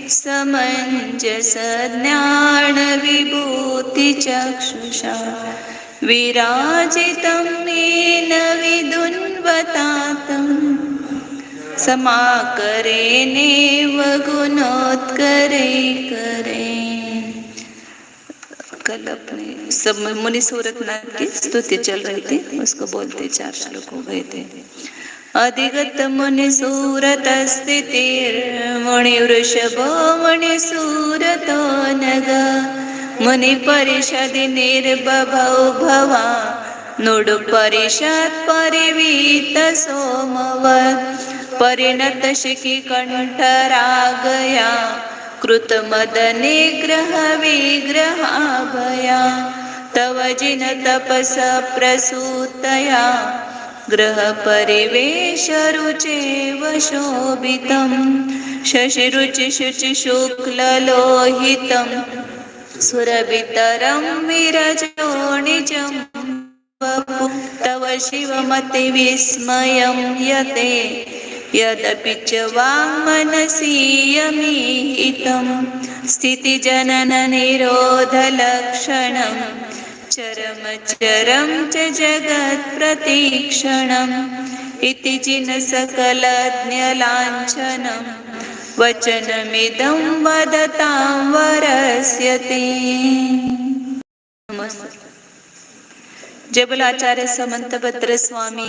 समञ्जस ज्ञान विभूति चक्षुषा विराजितं येन विदुन्वतातं समाकरेणेव गुणोत्करे करे। कल अपने सब मुनि सूरतनाथ की स्तुति चल रही थी, उसको बोलते 4 श्लोक हो गए थे। अधिगत मुनि सूरत स्थितिर्मुनि वृषभो मुनि सूरतो नग मुनि परिषदि निर्बभौ भवा नुड परिषद परिवीत सोमवत् परिणत शिखि कंठरागया कृत मदने ग्रह विग्रहाभया तव जिन तपस प्रसूतया ग्रह परिवेश रुचेव शोभितं शशिरुचि शुचि शुक्ल लोहितं सुरभितरं विरजोनिजं वपु तव शिवमति विस्मयं यते यदपि च वाङ्मनसि यमीहितं स्थितिजनन निरोधलक्षणं चरम चरं च जगत्प्रतीक्षणम् इति जिन सकलज्ञलाञ्छनं वचनमिदं वदतां वरस्यते। जय बोलो आचार्य समंतभद्र स्वामी,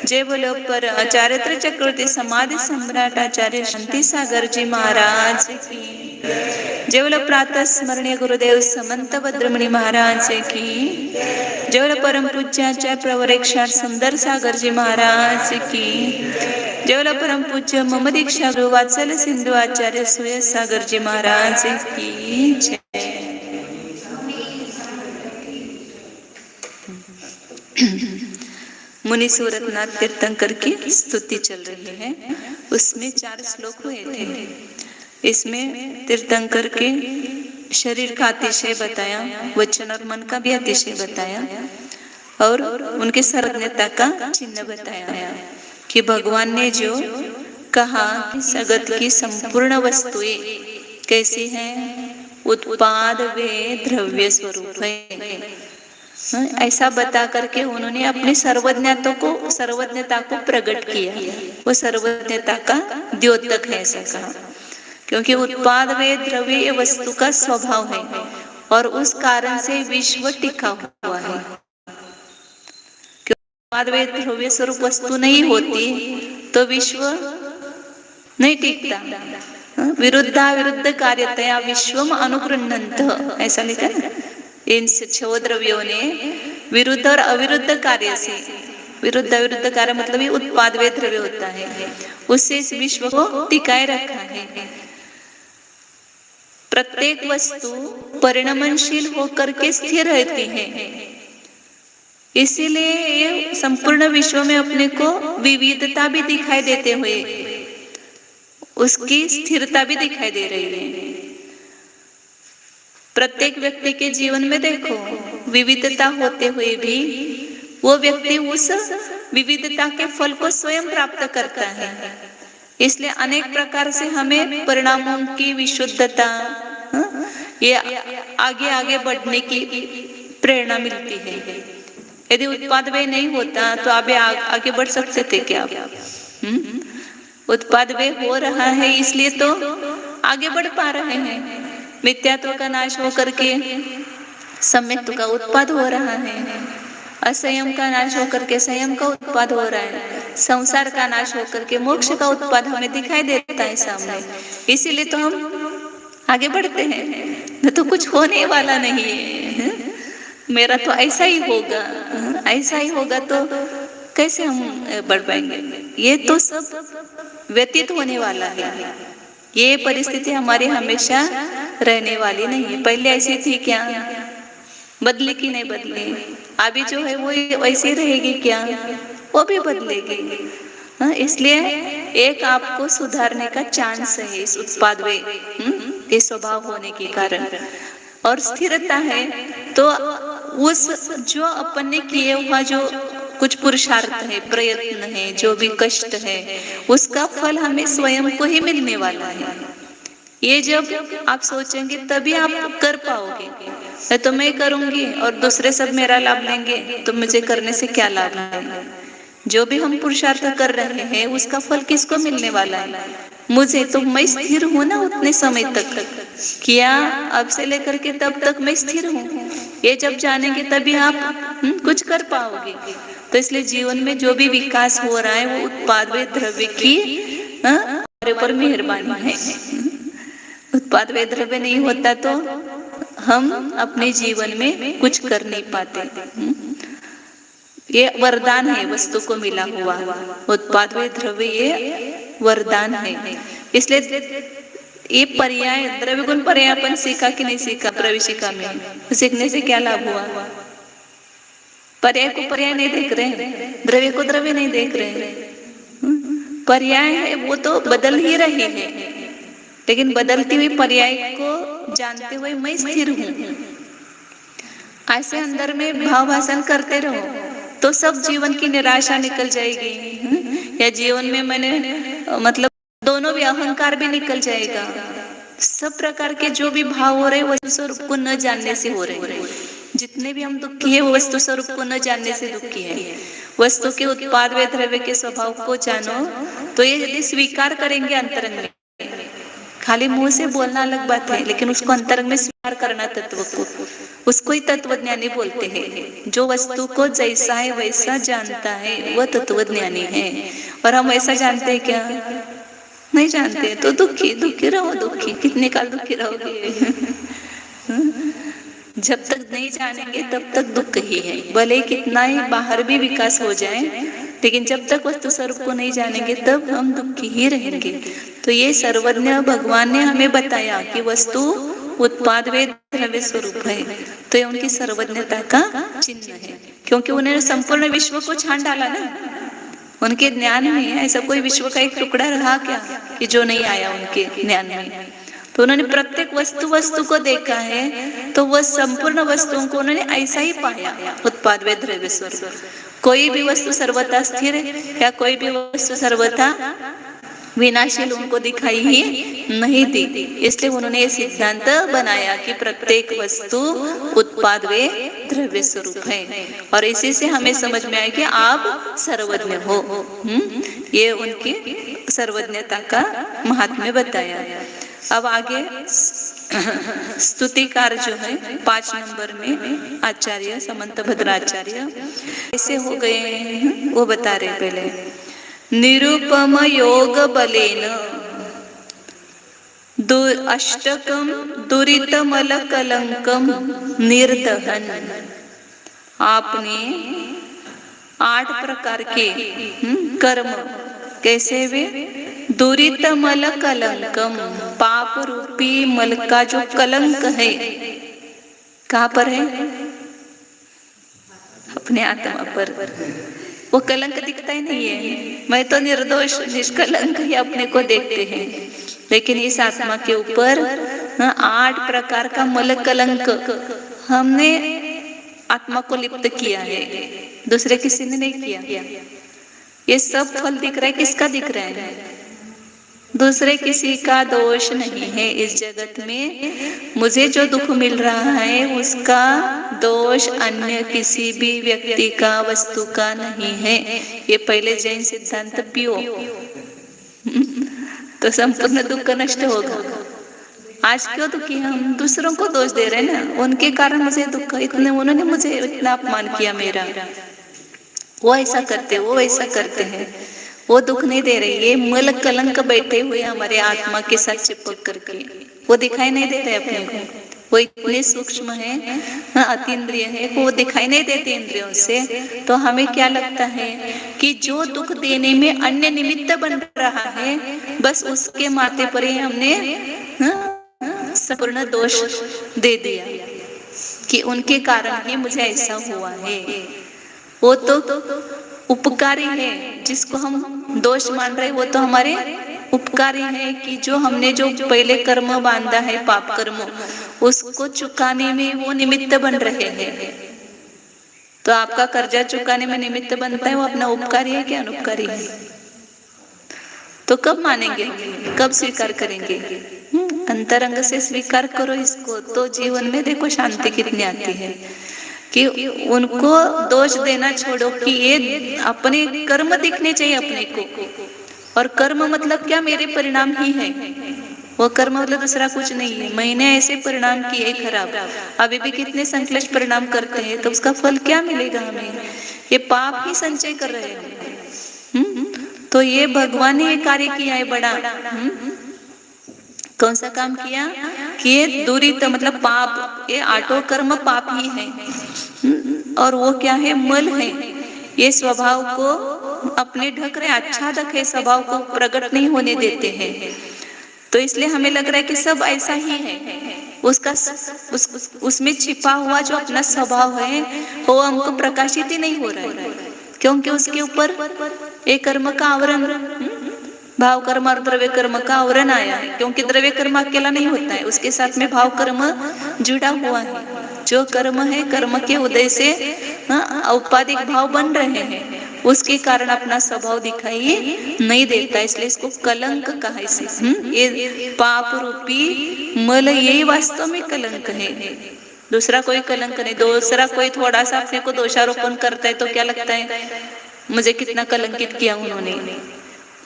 जय बोलो पर चारित्र चक्रवर्ती समाधि सम्राट आचार्य शांति सागर जी महाराज की, जय बोलो प्रातः स्मरणीय गुरुदेव समंत भद्रमणि महाराज की, जय बोलो परम पूज्य आचार्य प्रवरेक्षार सुंदर सागर जी महाराज की, जय बोलो परम पूज्य मम दीक्षा गुरु वात्सल्य सिंधु आचार्य सुयश सागर जी महाराज की जय। मुनि सूरतनाथ तीर्थंकर की स्तुति चल रही है, उसमें 4 श्लोक हुए थे। इसमें तीर्थंकर के शरीर का अतिशय बताया, वचन और मन का भी अतिशय बताया और उनके सर्वज्ञता का चिन्ह बताया कि भगवान ने जो कहा कि जगत की संपूर्ण वस्तुएं कैसी हैं, उत्पाद वे द्रव्य स्वरूप है, ऐसा बता करके उन्होंने अपनी सर्वज्ञता को प्रकट किया। वो सर्वज्ञता का द्योतक है ऐसा कहा, क्योंकि उत्पाद वे द्रव्य ये वस्तु का स्वभाव है और उस कारण से विश्व टिका हुआ है। उत्पाद वे द्रव्य स्वरूप वस्तु नहीं होती तो विश्व नहीं टिकता। विरुद्धा विरुद्ध कार्यतया विश्वम अनुगृह्णन्त ऐसा लिखा है। इन 6 द्रव्यों ने विरुद्ध और अविरुद्ध कार्य से, विरुद्ध अविरुद्ध कार्य मतलब ये उत्पाद वे द्रव्य होता है, उससे इस विश्व को टिकाए रखा है। प्रत्येक वस्तु परिणमनशील होकर के स्थिर रहती है, इसीलिए ये संपूर्ण विश्व में अपने को विविधता भी दिखाई देते हुए उसकी स्थिरता भी दिखाई दे रही है। प्रत्येक व्यक्ति के जीवन में देखो विविधता होते हुए भी वो व्यक्ति उस विविधता के फल को स्वयं प्राप्त करता है। इसलिए अनेक प्रकार से हमें परिणामों की विशुद्धता, ये आगे आगे बढ़ने की प्रेरणा मिलती है। यदि उत्पाद व्यय नहीं होता तो आप आगे बढ़ सकते थे क्या? उत्पाद व्यय हो रहा है इसलिए तो आगे बढ़ पा रहे हैं। मिथ्यात्व का नाश होकर के सम्यक्त्व का उत्पाद हो रहा है, असंयम का नाश होकर के संयम का उत्पाद हो रहा है, संसार का नाश होकर के मोक्ष का उत्पाद हमें दिखाई देता है सामने। इसीलिए तो हम आगे बढ़ते हैं, न तो कुछ होने वाला नहीं है। मेरा तो ऐसा ही होगा, ऐसा ही होगा तो कैसे हम बढ़ पाएंगे? ये तो सब व्यतीत होने वाला है। ये परिस्थिति हमारी हमेशा रहने वाली नहीं है। पहले ऐसी थी क्या? बदली की नहीं बदली? अभी जो है वो वैसी रहेगी क्या? वो भी बदलेगी। इसलिए एक आपको सुधारने का चांस है इस उत्पाद वे के स्वभाव होने के कारण। और स्थिरता है तो उस जो अपन ने किए हुआ जो कुछ पुरुषार्थ है, प्रयत्न है, जो भी कष्ट है, उसका फल हमें स्वयं को ही मिलने वाला है। ये जब आप सोचेंगे तभी आप कर पाओगे। तो मैं करूंगी और दूसरे सब मेरा लाभ लेंगे तो मुझे करने से क्या लाभ है। जो भी हम पुरुषार्थ कर रहे हैं उसका फल किसको मिलने वाला है? मुझे। तो मैं स्थिर हूं ना उतने समय तक, क्या अब से लेकर के तब तक मैं स्थिर हूँ। ये जब जानेंगे तभी आप कुछ कर पाओगे। तो इसलिए जीवन में जो भी विकास हो रहा है वो उत्पाद व द्रव्य की हमारे ऊपर मेहरबानी है। उत्पाद व द्रव्य नहीं होता तो हम अपने जीवन में कुछ कर नहीं पाते। ये वरदान है वस्तु को मिला हुआ, उत्पाद व द्रव्य ये वरदान है। इसलिए ये पर्याय, द्रव्य गुण पर्याय अपन सीखा कि नहीं सीखा प्रवेशिका में? सीखने से क्या लाभ हुआ? पर्याय को पर्याय नहीं देख रहे, द्रव्य को द्रव्य नहीं देख रहे। पर्याय है वो तो बदल ही रहे हैं, लेकिन बदलती हुई पर्याय को जानते हुए मैं स्थिर हूँ। ऐसे अंदर में भाव भाषण करते रहो तो सब जीवन की निराशा निकल जाएगी। या जीवन में मैंने मतलब दोनों भी, अहंकार भी निकल जाएगा। सब प्रकार के जो भी भाव हो रहे वस्तु स्वरूप को न जानने से हो रहे। जितने भी हम दुखी है वो वस्तु स्वरूप को न जानने से दुखी है। वस्तु के उत्पाद व द्रव्य के स्वभाव को जानो तो ये यदि स्वीकार करेंगे अंतरंग में, खाली मुंह से बोलना अलग बात है, लेकिन उसको अंतरंग में स्वीकार करना तत्व को, उसको ही तत्वज्ञानी बोलते हैं। जो वस्तु को जैसा है वैसा जानता है वह तत्वज्ञानी है। और हम ऐसा जानते हैं क्या? नहीं जानते। तो दुखी दुखी रहो, दुखी कितने काल दुखी रहोगे? जब तक नहीं जानेंगे तब तक दुख ही है। भले कितना ही बाहर भी विकास हो जाए, लेकिन जब तक वस्तु स्वरूप को नहीं जानेंगे तब हम दुखी ही रहेंगे। तो ये सर्वज्ञ भगवान ने हमें बताया कि वस्तु उत्पाद व द्रव्य स्वरूप है। तो ये उनकी सर्वज्ञता का चिन्ह है, क्योंकि उन्होंने संपूर्ण विश्व को छान डाला ना। उनके ज्ञान में ऐसा कोई विश्व का एक टुकड़ा रहा क्या कि जो नहीं आया उनके ज्ञान में? तो उन्होंने प्रत्येक वस्तु को देखा है, तो वह संपूर्ण वस्तुओं को उन्होंने ऐसा ही पाया, उत्पाद व द्रव्य स्वरूप। कोई भी वस्तु सर्वथा स्थिर या कोई भी वस्तु सर्वथा विनाशील उनको दिखाई ही नहीं दी। इसलिए उन्होंने ये सिद्धांत बनाया कि प्रत्येक वस्तु उत्पाद व द्रव्य स्वरूप है। और इसी से हमें समझ में आया कि आप सर्वज्ञ हो। ये उनकी सर्वज्ञता का महात्म्य बताया। अब आगे स्तुतिकार जो है 5 नंबर में आचार्य समंत भद्राचार्य ऐसे हो गए हैं, वो बता रहे पहले। निरुपम योग बलेन अष्टकम दुरितमल कलंकम निर्दहन। आपने 8 प्रकार के कर्म, कैसे वे? दुरितमल कलंकम, पाप रूपी मल का जो कलंक है, कहाँ पर है? अपने आत्मा पर। वो कलंक दिखता ही नहीं है। मैं तो निर्दोष निष्कलंक ही अपने को देखते हैं, लेकिन इस आत्मा के ऊपर 8 प्रकार का मल कलंक हमने आत्मा को लिप्त किया है, दूसरे किसी ने नहीं किया। ये सब फल दिख रहा है, किसका दिख रहा है? दूसरे किसी का दोष नहीं है इस जगत में। मुझे जो दुख मिल रहा है उसका दोष अन्य किसी भी व्यक्ति का, वस्तु का नहीं है। ये पहले जैन सिद्धांत पियो तो संपूर्ण दुख नष्ट होगा। आज क्यों दुखी हम? दूसरों को दोष दे रहे हैं ना, उनके कारण मुझे दुख, इतने उन्होंने मुझे इतना अपमान किया मेरा, वो ऐसा करते, वो ऐसा करते हैं। वो दुख नहीं दे रहे, ये मल कलंक बैठे हुए हमारे आत्मा के साथ चिपक करके, वो दिखाई नहीं दे रहे अपने को। वो इतने सूक्ष्म है, अतीन्द्रिय है, वो दिखाई नहीं देते इंद्रियों से। तो हमें क्या लगता है कि जो दुख देने में अन्य निमित्त बन रहा है, बस उसके माथे पर ही हमने संपूर्ण दोष दे दिया कि उनके कारण ही मुझे ऐसा हुआ है। वो तो उपकारी है, जिसको हम दोष मान रहे वो तो हमारे उपकारी है कि जो हमने जो पहले कर्म बांधा है, पाप कर्म, उसको चुकाने में वो निमित्त बन रहे हैं। तो आपका कर्जा चुकाने में निमित्त बनता है वो अपना उपकारी है कि अनुपकारी है? तो कब मानेंगे, कब स्वीकार करेंगे? अंतरंग से स्वीकार करो इसको, तो जीवन में देखो शांति कितनी आती है कि उनको दोष देना छोड़ो कि ये अपने कर्म दिखने चाहिए अपने को। और कर्म मतलब क्या? मेरे परिणाम ही है। वो कर्म मतलब दूसरा कुछ नहीं है। मैंने ऐसे परिणाम किए खराब, अभी भी कितने संश्लेष परिणाम करते हैं, तो उसका फल क्या मिलेगा हमें? ये पाप ही संचय कर रहे हैं। तो ये भगवान ने ये कार्य किया है बड़ा। कौन सा काम किया कि ये दूरित मतलब पाप, ये आठों कर्म पाप ही है। और वो क्या है? मल है। ये स्वभाव को अपने ढक रहे, आच्छादक है, स्वभाव को प्रकट नहीं होने देते हैं। तो इसलिए हमें लग रहा है कि सब ऐसा ही है। उसका उसमें छिपा हुआ जो अपना स्वभाव है वो हमको प्रकाशित ही नहीं हो रहा है, क्योंकि उसके ऊपर एक कर्म का आवरण, भाव कर्म और द्रव्य कर्म का आवरण आया है। क्योंकि द्रव्य कर्म अकेला नहीं होता है, उसके साथ में भाव कर्म जुड़ा हुआ है। जो कर्म है, कर्म के उदय से औपाधिक भाव बन रहे हैं, उसके कारण अपना स्वभाव दिखाई नहीं देता। इसलिए इसको कलंक कहा इसे। ये पाप रूपी मल यही वास्तव में कलंक है, दूसरा कोई कलंक नहीं। दूसरा कोई थोड़ा सा अपने को दोषारोपण करता है तो क्या लगता है मुझे कितना कलंकित किया उन्होंने।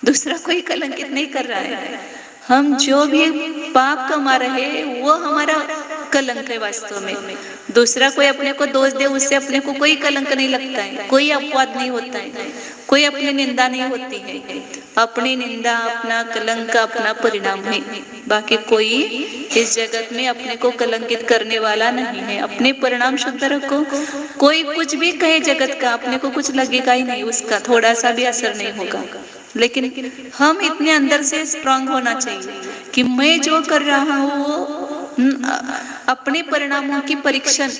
दूसरा कोई कलंकित नहीं कर रहा है। हम जो भी पाप कमा रहे हैं वो हमारा कलंक है वास्तव में। दूसरा कोई अपने को दोष दे, उससे अपने को कोई कलंक नहीं लगता है, कोई अपवाद नहीं होता है, कोई अपनी निंदा नहीं होती है। अपनी निंदा, अपना कलंक अपना परिणाम है। बाकी कोई इस जगत में अपने को कलंकित करने वाला नहीं है। अपने परिणाम शुद्ध रखो। कोई कुछ भी कहे जगत का, अपने को कुछ लगेगा ही नहीं, उसका थोड़ा सा भी असर नहीं होगा। लेकिन हम इतने अंदर से स्ट्रांग होना चाहिए कि मैं जो कर रहा हूँ वो अपने परिणामों की परीक्षण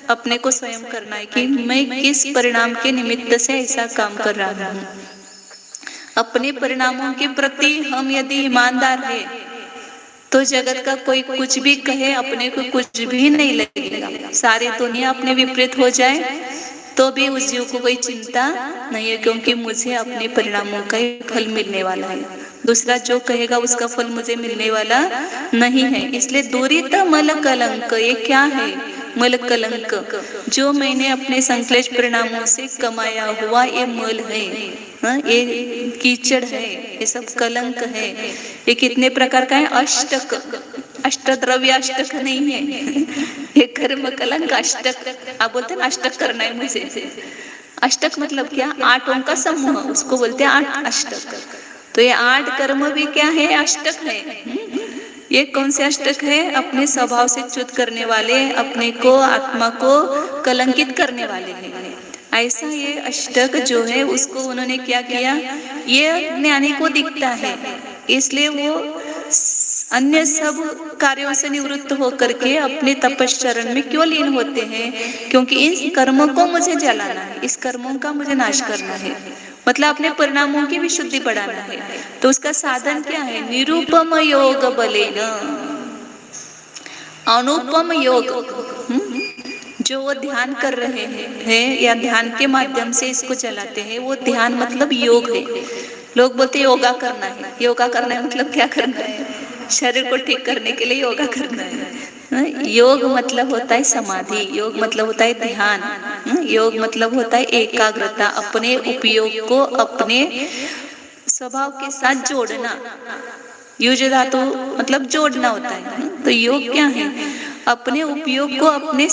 अपने को स्वयं करना है कि मैं किस परिणाम के निमित्त से ऐसा काम कर रहा हूँ। अपने परिणामों के प्रति हम यदि ईमानदार है तो जगत का कोई कुछ भी कहे अपने को कुछ भी नहीं लगेगा। सारी दुनिया अपने विपरीत हो जाए तो भी उस जीव को कोई चिंता नहीं है, क्योंकि मुझे अपने परिणामों का ही फल मिलने वाला है। दूसरा जो कहेगा उसका फल मुझे मिलने वाला नहीं है। इसलिए दूरित मल कलंक, ये क्या है? मल कलंक, जो मैंने अपने संश्लेष परिणामों से कमाया हुआ ये मल है, ये कीचड़ है, ये सब कलंक है। ये कितने प्रकार का है? अष्टक, अष्टद्रव्य अष्टक नहीं है, ये कर्म कलंक अष्टक। आप बोलते हैं अष्टक करना है मुझे। अष्टक मतलब क्या? आठों का समूह, उसको बोलते हैं आठ अष्टक। तो ये 8 कर्म भी क्या है? अष्टक है। ये कौन से अष्टक है? अपने स्वभाव से च्युत करने वाले, अपने को आत्मा को कलंकित करने वाले हैं। ऐसा ये अष्टक जो है उसको उन्होंने क्या किया? ये ज्ञानी को दिखता है, इसलिए वो अन्य सब कार्यों से निवृत्त होकर के अपने तपश्चरण में क्यों लीन होते हैं? क्योंकि इन कर्मों को मुझे जलाना है, इस कर्मों का मुझे नाश करना है, मतलब अपने परिणामों की भी शुद्धि बढ़ाना है। तो उसका साधन क्या है? निरूपम योग बलेन, अनुपम योग। जो वो ध्यान कर रहे हैं या ध्यान के माध्यम से इसको चलाते हैं, वो ध्यान मतलब योग है। लोग बोलते योगा करना है। योगा करना है मतलब क्या करना है? शरीर को ठीक करने के लिए योगा करना है। योग मतलब होता है समाधि, योग मतलब होता है ध्यान, योग मतलब होता है एकाग्रता, अपने उपयोग को अपने स्वभाव के साथ जोड़ना। युज धातु मतलब जोड़ना होता है। तो योग क्या है? अपने उपयोग को अपने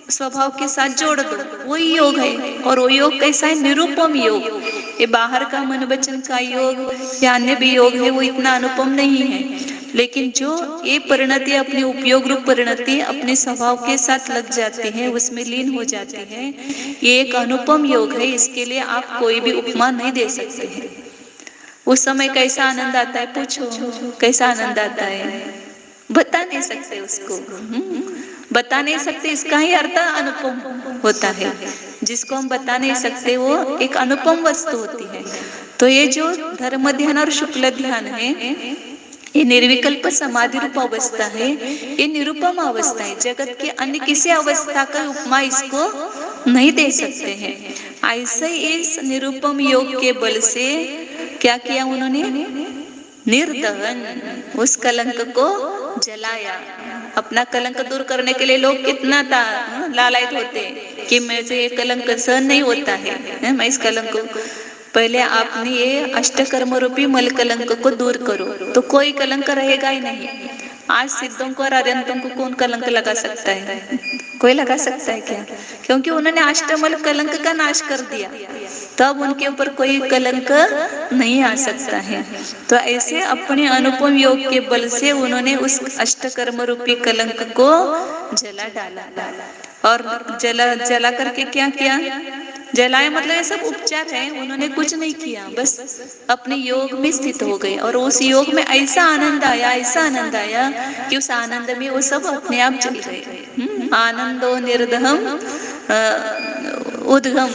स्वभाव के साथ जोड़ दो, वही योग है। और वो योग कैसा है? निरूपम योग। ये बाहर का मन वचन का योग या अन्य भी योग है वो इतना अनुपम नहीं है, लेकिन जो ये परिणति अपने उपयोग रूप परिणति अपने स्वभाव के साथ लग जाती है, उसमें लीन हो जाती है, ये एक अनुपम योग है। इसके लिए आप कोई भी उपमा नहीं दे सकते हैं। उस समय कैसा आनंद आता है? पूछो कैसा आनंद आता है? बता नहीं सकते उसको, बता नहीं सकते। इसका ही अर्थ अनुपम होता है। जिसको हम बता नहीं सकते वो एक अनुपम वस्तु होती है। तो ये जो धर्म ध्यान और शुक्ल ध्यान है, ये निर्विकल्प समाधि रूप अवस्था है, ये निरुपम अवस्था है। जगत के अन्य किसी अवस्था का उपमा इसको नहीं दे सकते हैं। ऐसे इस निरुपम योग के बल से क्या किया उन्होंने? निर्दहन, उस कलंक को जलाया। अपना कलंक दूर करने के लिए लोग कितना लालायित होते हैं कि मुझे ये कलंक सहन नहीं होता है, मैं इस कलंक को, पहले आपने ये अष्टकर्म रूपी मल कलंक को दूर करो तो कोई कलंक रहेगा ही नहीं। आज सिद्धों को और अरिहंतों को कौन कलंक लगा सकता है? कोई लगा सकता है क्या? क्योंकि उन्होंने अष्टमल कलंक का नाश कर दिया, तब उनके ऊपर कोई कलंक नहीं आ सकता है। तो ऐसे अपने अनुपम योग के बल से उन्होंने उस अष्टकर्म रूपी कलंक को जला डाला। और जला करके क्या किया? जलाया मतलब ये सब उपचार है, उन्होंने कुछ नहीं किया, बस अपने योग में स्थित हो गए। और उस योग में ऐसा आनंद आया, ऐसा आनंद आया कि उस आनंद में वो सब अपने आप चल गए। आनंदो निर्दहम उद्गम,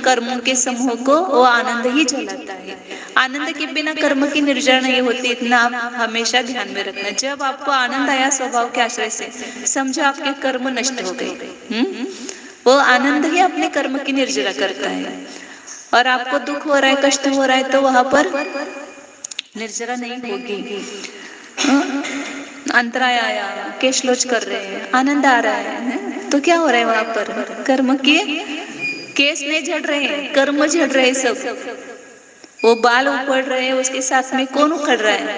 कर्मों के समूह को वो आनंद ही जलाता है। आनंद के बिना कर्म की निर्जर नहीं होती, इतना आप हमेशा ध्यान में रखना। जब आपको आनंद आया स्वभाव के आश्रय से, समझो आपके कर्म नष्ट हो गए। वो आनंद ही अपने कर्म की निर्जरा करता है। और आपको दुख हो रहा है, कष्ट हो रहा है, तो वहां पर निर्जरा नहीं होगी। अंतराय आया, केशलोच कर रहे हैं, आनंद आ रहा है, तो क्या हो रहा है वहां पर? कर्म के केस नहीं झड़ रहे हैं, कर्म झड़ रहे हैं सब। वो बाल उखड़ रहे हैं, उसके साथ में कौन उखड़ रहा है?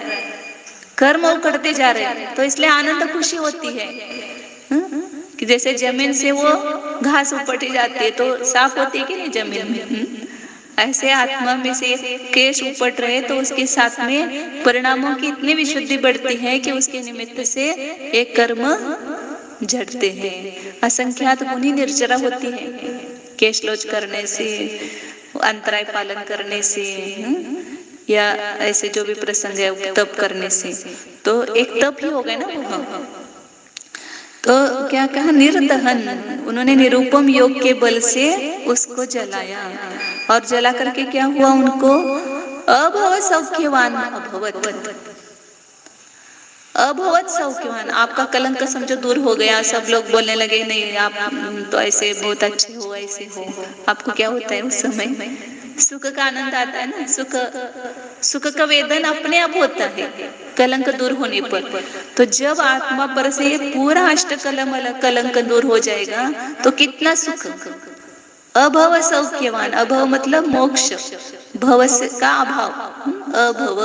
कर्म उखड़ते जा रहे हैं। तो इसलिए आनंद खुशी होती है कि जैसे जमीन से वो घास उपटी जाती है तो साफ होती है कि नहीं जमीन, ऐसे आत्मा में से केश उपट रहे तो उसके साथ में परिणामों की इतनी विशुद्धि बढ़ती है कि उसके निमित्त से एक कर्म झड़ते हैं। असंख्यात गुणी निर्जरा होती है केशलोच करने से, अंतराय पालन करने से, या ऐसे जो भी प्रसंग है तप करने से। तो एक तप ही हो गया ना वो। तो क्या कहा? निर्दहन, उन्होंने निरुपम योग के बल से उसको जलाया। और जला करके क्या हुआ? उनको अभव सौख्यवान अभवत, अभवत सौख्यवान। आपका कलंक समझो दूर हो गया, सब लोग बोलने लगे नहीं आप तो ऐसे बहुत अच्छे हो, ऐसे हो। आपको क्या होता है उस समय? सुख का आनंद आता है ना, सुख का वेदन अपने आप होता है कलंक दूर होने पर। तो जब आत्मा पर से ये पूरा कलंक दूर हो जाएगा तो कितना सुख। अभव सौख्यवान, अभव मतलब मोक्ष, भव का अभाव, अभव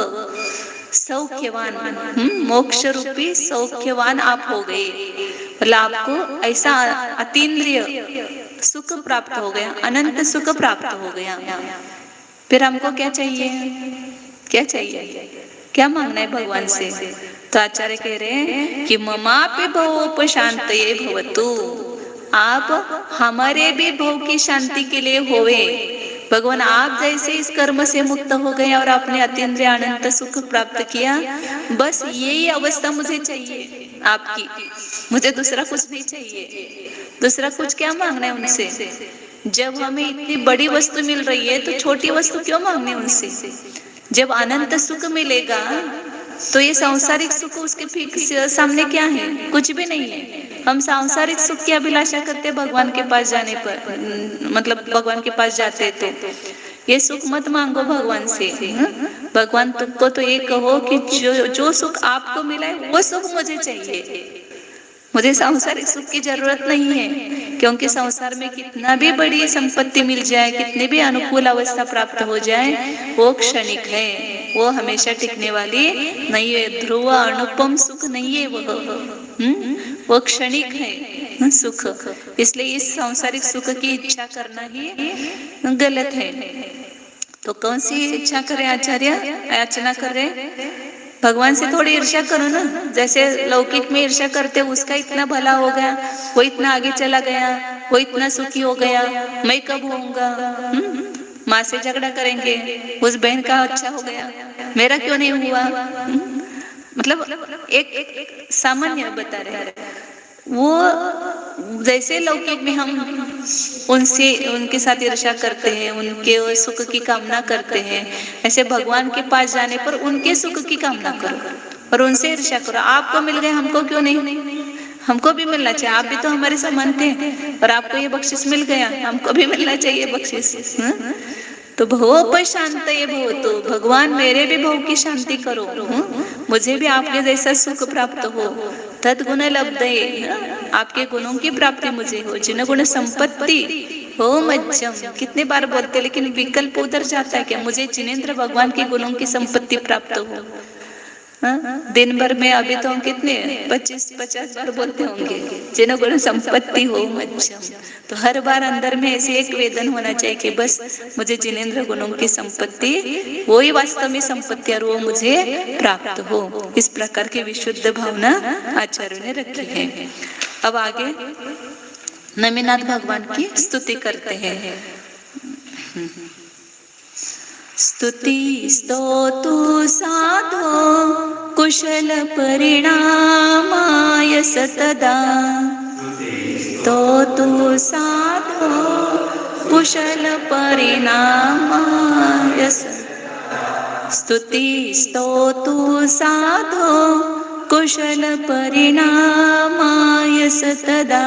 सौख्यवान, मोक्ष रूपी सौख्यवान आप हो गए। मतलब आपको ऐसा अतीन्द्रिय सुख प्राप्त हो गया, अनंत सुख प्राप्त हो गया। फिर हमको क्या चाहिए? क्या चाहिए? क्या मांगना है भगवान से? तो आचार्य कह रहे हैं कि ममापि भवोपशांतये भवतु, आप हमारे भी भव की शांति के लिए होवे। भगवान आप जैसे इस कर्म से मुक्त हो गए और आपने अतीन्द्रिय अनंत सुख प्राप्त किया, बस यही अवस्था मुझे चाहिए आपकी, मुझे दूसरा कुछ नहीं चाहिए। दूसरा कुछ क्या मांगना है उनसे? जब हमें इतनी बड़ी वस्तु मिल रही है तो छोटी वस्तु क्यों मांगने उनसे? जब अनंत सुख मिलेगा तो ये सांसारिक सुख उसके सामने क्या है? कुछ भी नहीं है। हम सांसारिक सुख की अभिलाषा करते भगवान के पास जाने पर, मतलब भगवान के पास जाते तो ये सुख मत मांगो भगवान से। भगवान तुमको तो ये कहो कि जो सुख आपको मिला है वो सुख मुझे चाहिए, मुझे सांसारिक सुख की जरूरत नहीं है। क्योंकि संसार में कितना भी बड़ी संपत्ति मिल जाए, कितनी भी अनुकूल अवस्था प्राप्त हो जाए, वो क्षणिक है, वो हमेशा टिकने वाली नहीं है। ध्रुव अनुपम सुख नहीं है वो क्षणिक है सुख। इसलिए इस सांसारिक सुख की इच्छा करना ही गलत है। तो कौन सी इच्छा करे आचार्य? याचना करे भगवान से थोड़ी ईर्ष्या करो ना। जैसे लौकिक में ईर्ष्या करते, उसका इतना भला हो गया, वो इतना आगे चला गया, वो इतना सुखी हो गया, मैं कब होऊंगा? माँ से झगड़ा करेंगे, उस बहन का अच्छा हो गया, मेरा क्यों नहीं हुआ? मतलब एक सामान्य बता रहे। वो जैसे लौकिक में हम उनके साथ ईर्ष्या करते हैं, उनके सुख की कामना करते हैं, ऐसे भगवान के पास जाने पर उनके सुख की कामना करो, और उनसे ईर्ष्या करो। आपको मिल गए, हमको क्यों नहीं? हमको भी मिलना चाहिए, आप भी तो हमारे समान थे और आपको ये बख्शिश मिल गया, हमको भी मिलना चाहिए बख्शिश। तो भव पर शांत ये भव, तो भगवान मेरे भी भव की शांति करो, मुझे भी आपके जैसा सुख प्राप्त हो। तद्गुण लब्धये, आपके गुणों की प्राप्ति मुझे हो। जिन गुण संपत्ति हो मज्जम, कितने बार बोलते, लेकिन विकल्प उधर जाता है क्या? मुझे जिनेंद्र भगवान के गुणों की संपत्ति प्राप्त हो। दिन भर में अभी तो हम कितने 25-50 बार बोलते होंगे, जिन गुण संपत्ति हो मज्जम। तो हर बार अंदर में ऐसे एक वेदन होना चाहिए कि बस मुझे जिनेंद्र गुणों की संपत्ति, वो ही वास्तव में संपत्ति और वो मुझे प्राप्त हो। इस प्रकार की विशुद्ध भावना आचार्य ने रखी है। अब आगे नमिनाथ भगवान की स्तुति करते हैं। स्तुति स्तोतु साधो कुशल परिणामाय सतदा। स्तोतु साधो कुशल परिणामाय सतदा। स्तुति स्तोतु साधो कुशल परिणामाय सतदा।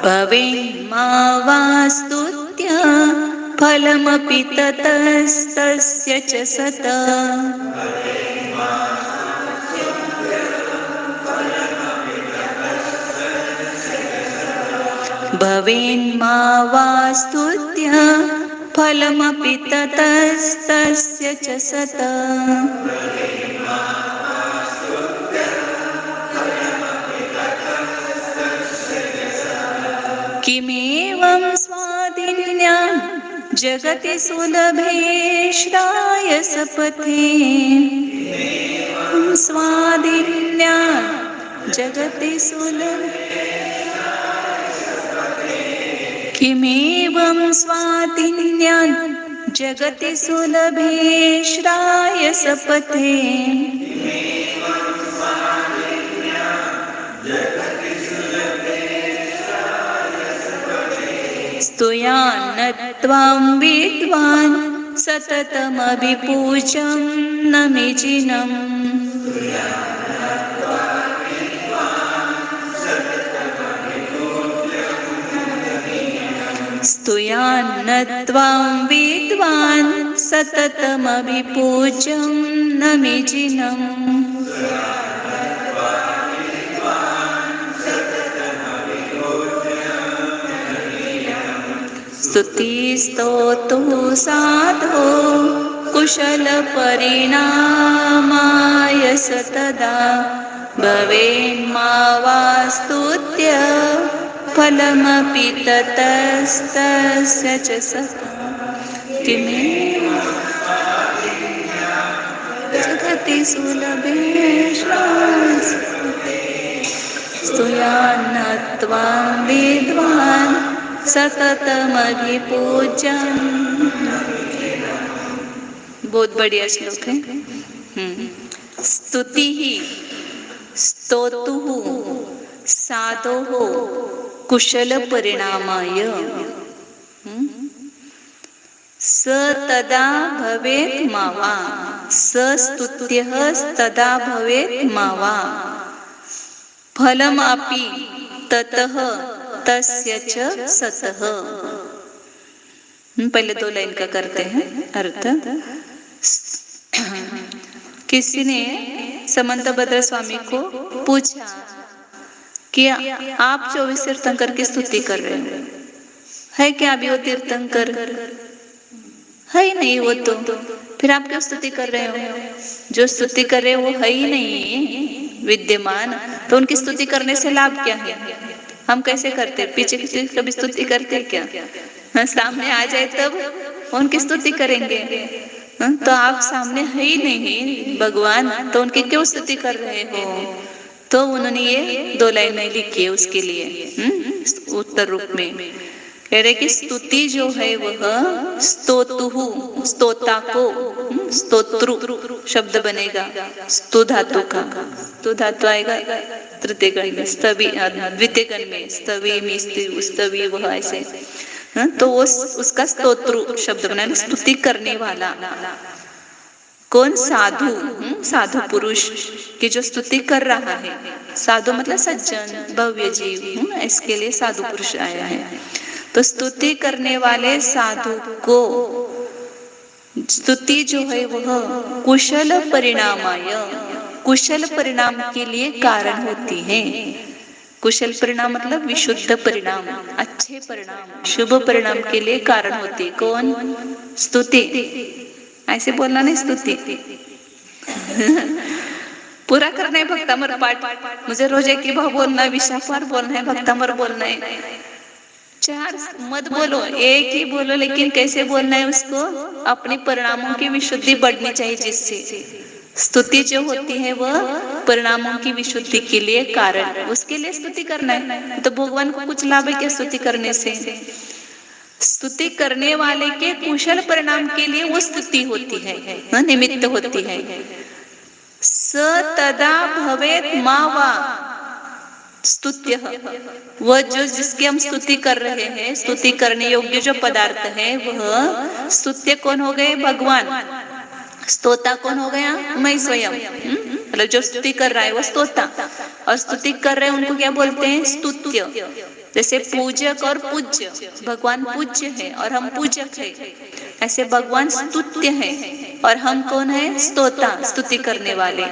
भवेन्मा वा स्तुत्य फलमपि ततस्तस्य च सत। भवेन्मा वा स्तुत्य फलमपि ततस्तस्य च सत। किमेवं स्वादिन्या जगति सुलभे श्रायसपथे। स्वादिन्या जगति सुलभे। किमेवं स्वादिन्या जगति सुलभे श्रायसपथे। स्तुयान्नत्वां विद्वान् सततमभिपूज्यं नमिजिनम्। स्तुयान्नत्वां विद्वान् सततमभिपूज्यं नमिजिनम्। स्तुति स्तोतु साधो कुशल परिणामाय सतदा। भवेन्मा वा स्तुत्य फलमपि ततस्तस्य च सत। किमेवं जगति सुलभे स्तुयान्नत्वां विद्वान् सततमभिपूज्यं। बहुत बढ़िया श्लोक है। स्तुति ही स्तोतु साधो कुशल परिणामाय स तदा भवेत् मावा। स स्तुत्यः तदा भवेत् मावा। फलमपि ततः तस्य च सतः। पहले 2 लाइन का करते हैं अर्थ। किसी ने समंतभद्र स्वामी को पूछा कि आप 24 तीर्थंकर की स्तुति कर रहे हो, है क्या अभी वो तीर्थंकर? है ही नहीं वो तो, फिर आप क्यों स्तुति कर रहे हो? जो स्तुति कर रहे हो वो है ही नहीं विद्यमान, तो उनकी स्तुति करने से लाभ क्या है? हम कैसे करते? पीछे किसी कभी स्तुति करते क्या? सामने आ जाए तब उनकी स्तुति करेंगे। तो आप सामने है ही नहीं भगवान, तो उनकी क्यों स्तुति कर रहे हो? तो उन्होंने ये 2 लाइनें लिखी है उसके लिए उत्तर रूप में। कह रहे कि स्तुति जो है वह स्तोतुहु, स्तोता को, स्तोत्रु शब्द बनेगा स्तु धातु का। स्तु धातु आएगा तृतीय गण में, स्तवी द्वितीय गण में, स्तवी में स्तवी वह ऐसे। तो वो उसका स्तोत्र शब्द बना, स्तुति करने वाला कौन? साधु, साधु पुरुष की जो स्तुति कर रहा है। साधु मतलब सज्जन भव्य जीव, इसके लिए साधु पुरुष आया है। तो स्तुति करने वाले साधु को स्तुति जो है वह कुशल परिणामाय, कुशल परिणाम के लिए कारण होती है। कुशल परिणाम मतलब विशुद्ध परिणाम, अच्छे परिणाम, शुभ परिणाम के लिए कारण होती है। कौन? स्तुति। ऐसे बोलना नहीं, स्तुति पूरा करना है भक्तामर पाठ। मुझे रोज एक ही भाव बोलना है, विशापार बोलना है, भक्तामर बोलना है। 4 मत बोलो, एक ही बोलो, लेकिन कैसे बोलना है उसको? अपने परिणामों की विशुद्धि बढ़नी चाहिए, जिससे स्तुति जो होती है वह परिणामों की विशुद्धि के लिए कारण, उसके लिए स्तुति करना है। तो भगवान को कुछ लाभ है क्या स्तुति करने से? स्तुति करने वाले के कुशल परिणाम के लिए वो स्तुति होती है, निमित्त होती है। स तदा भवेत् मा वा स्तुत्य, वह जो जिसकी हम स्तुति कर रहे हैं, स्तुति करने योग्य जो पदार्थ है वह स्तुत्य कौन हो गए? भगवान। स्तोता कौन हो गया? मैं स्वयं। मतलब जो स्तुति कर रहा है वो स्तोता, और स्तुति कर रहे हैं उनको क्या बोलते हैं? स्तुत्य। जैसे पूजक और पूज्य, भगवान पूज्य है और हम पूजक है, ऐसे भगवान स्तुत्य है और हम कौन है? स्तोता, स्तुति करने वाले।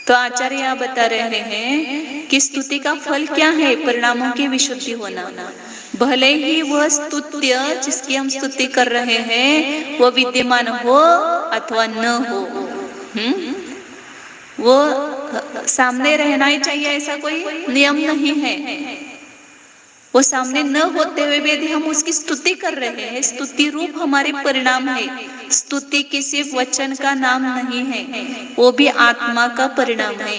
तो आचार्य यहाँ बता रहे हैं कि स्तुति का फल क्या है? परिणामों की विशुद्धि होना। भले ही वह स्तुत्य जिसकी हम स्तुति कर रहे हैं वो विद्यमान हो अथवा न हो, वो सामने रहना ही चाहिए, ऐसा कोई नियम नहीं है। वो सामने न होते हुए भी यदि हम उसकी स्तुति कर रहे हैं, स्तुति रूप हमारे परिणाम है। स्तुति किसी वचन का नाम नहीं है, वो भी आत्मा का परिणाम है।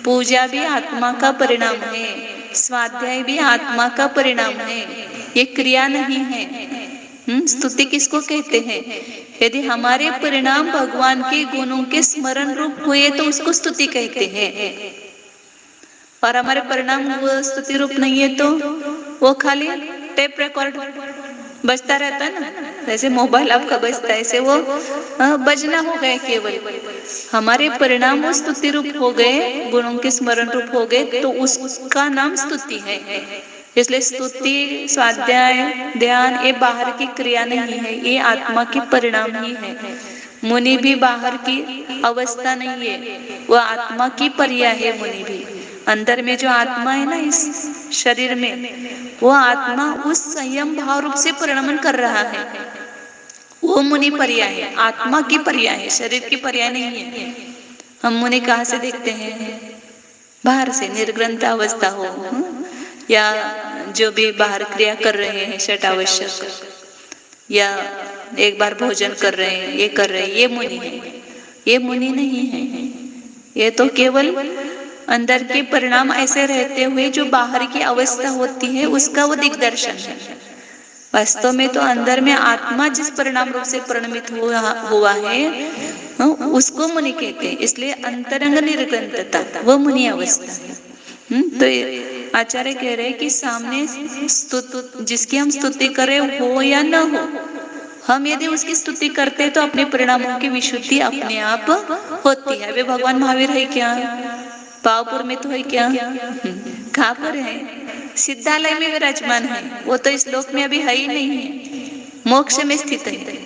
पूजा भी आत्मा का परिणाम है, स्वाध्याय भी आत्मा का परिणाम है, ये क्रिया नहीं है। स्तुति किसको कहते हैं? यदि हमारे परिणाम भगवान के गुणों के स्मरण रूप हुए तो उसको स्तुति कहते हैं, और हमारे परिणाम वो स्तुति रूप नहीं है तो वो खाली टेप रिकॉर्ड बजता रहता है ना, जैसे मोबाइल आपका बजता है, ऐसे वो बजना हो गए। केवल हमारे परिणाम वो स्तुति रूप हो गए, गुणों के स्मरण रूप हो गए, तो उसका नाम स्तुति है। इसलिए स्तुति, स्वाध्याय, ध्यान ये बाहर की क्रिया नहीं है, ये आत्मा के परिणाम ही है। मुनि भी बाहर की अवस्था नहीं है, वो आत्मा की पर्याय है। मुनि भी अंदर में जो आत्मा है ना इस शरीर में, वो आत्मा उस संयम भाव रूप से परिणमन कर रहा है, वो मुनि पर्याय है, आत्मा की पर्याय है, शरीर की पर्याय नहीं है। हम मुनि कहाँ से देखते हैं? बाहर से, निर्ग्रंथ अवस्था हो या जो भी बाहर क्रिया कर रहे हैं षट आवश्यक, या एक बार भोजन कर रहे हैं, ये कर रहे हैं, ये मुनि है। ये मुनि नहीं है, ये तो केवल अंदर के परिणाम ऐसे रहते हुए जो बाहर की अवस्था होती है उसका वो दिग्दर्शन है। वास्तव में तो अंदर में आत्मा जिस परिणाम रूप से परिणमित हुआ है उसको मुनि कहते हैं। इसलिए अंतरंग निर्ग्रंथता वो मुनि अवस्था है। तो आचार्य कह रहे हैं कि सामने जिसकी हम स्तुति करें हो या न हो, हम यदि उसकी स्तुति करते तो अपने परिणामों की विशुद्धि अपने आप होती है। वे भगवान महावीर है क्या? पावपुर में तो है क्या? कहाँ पर है? सिद्धालय में विराजमान है, वो तो इस लोक में अभी है ही नहीं है, मोक्ष में स्थित है।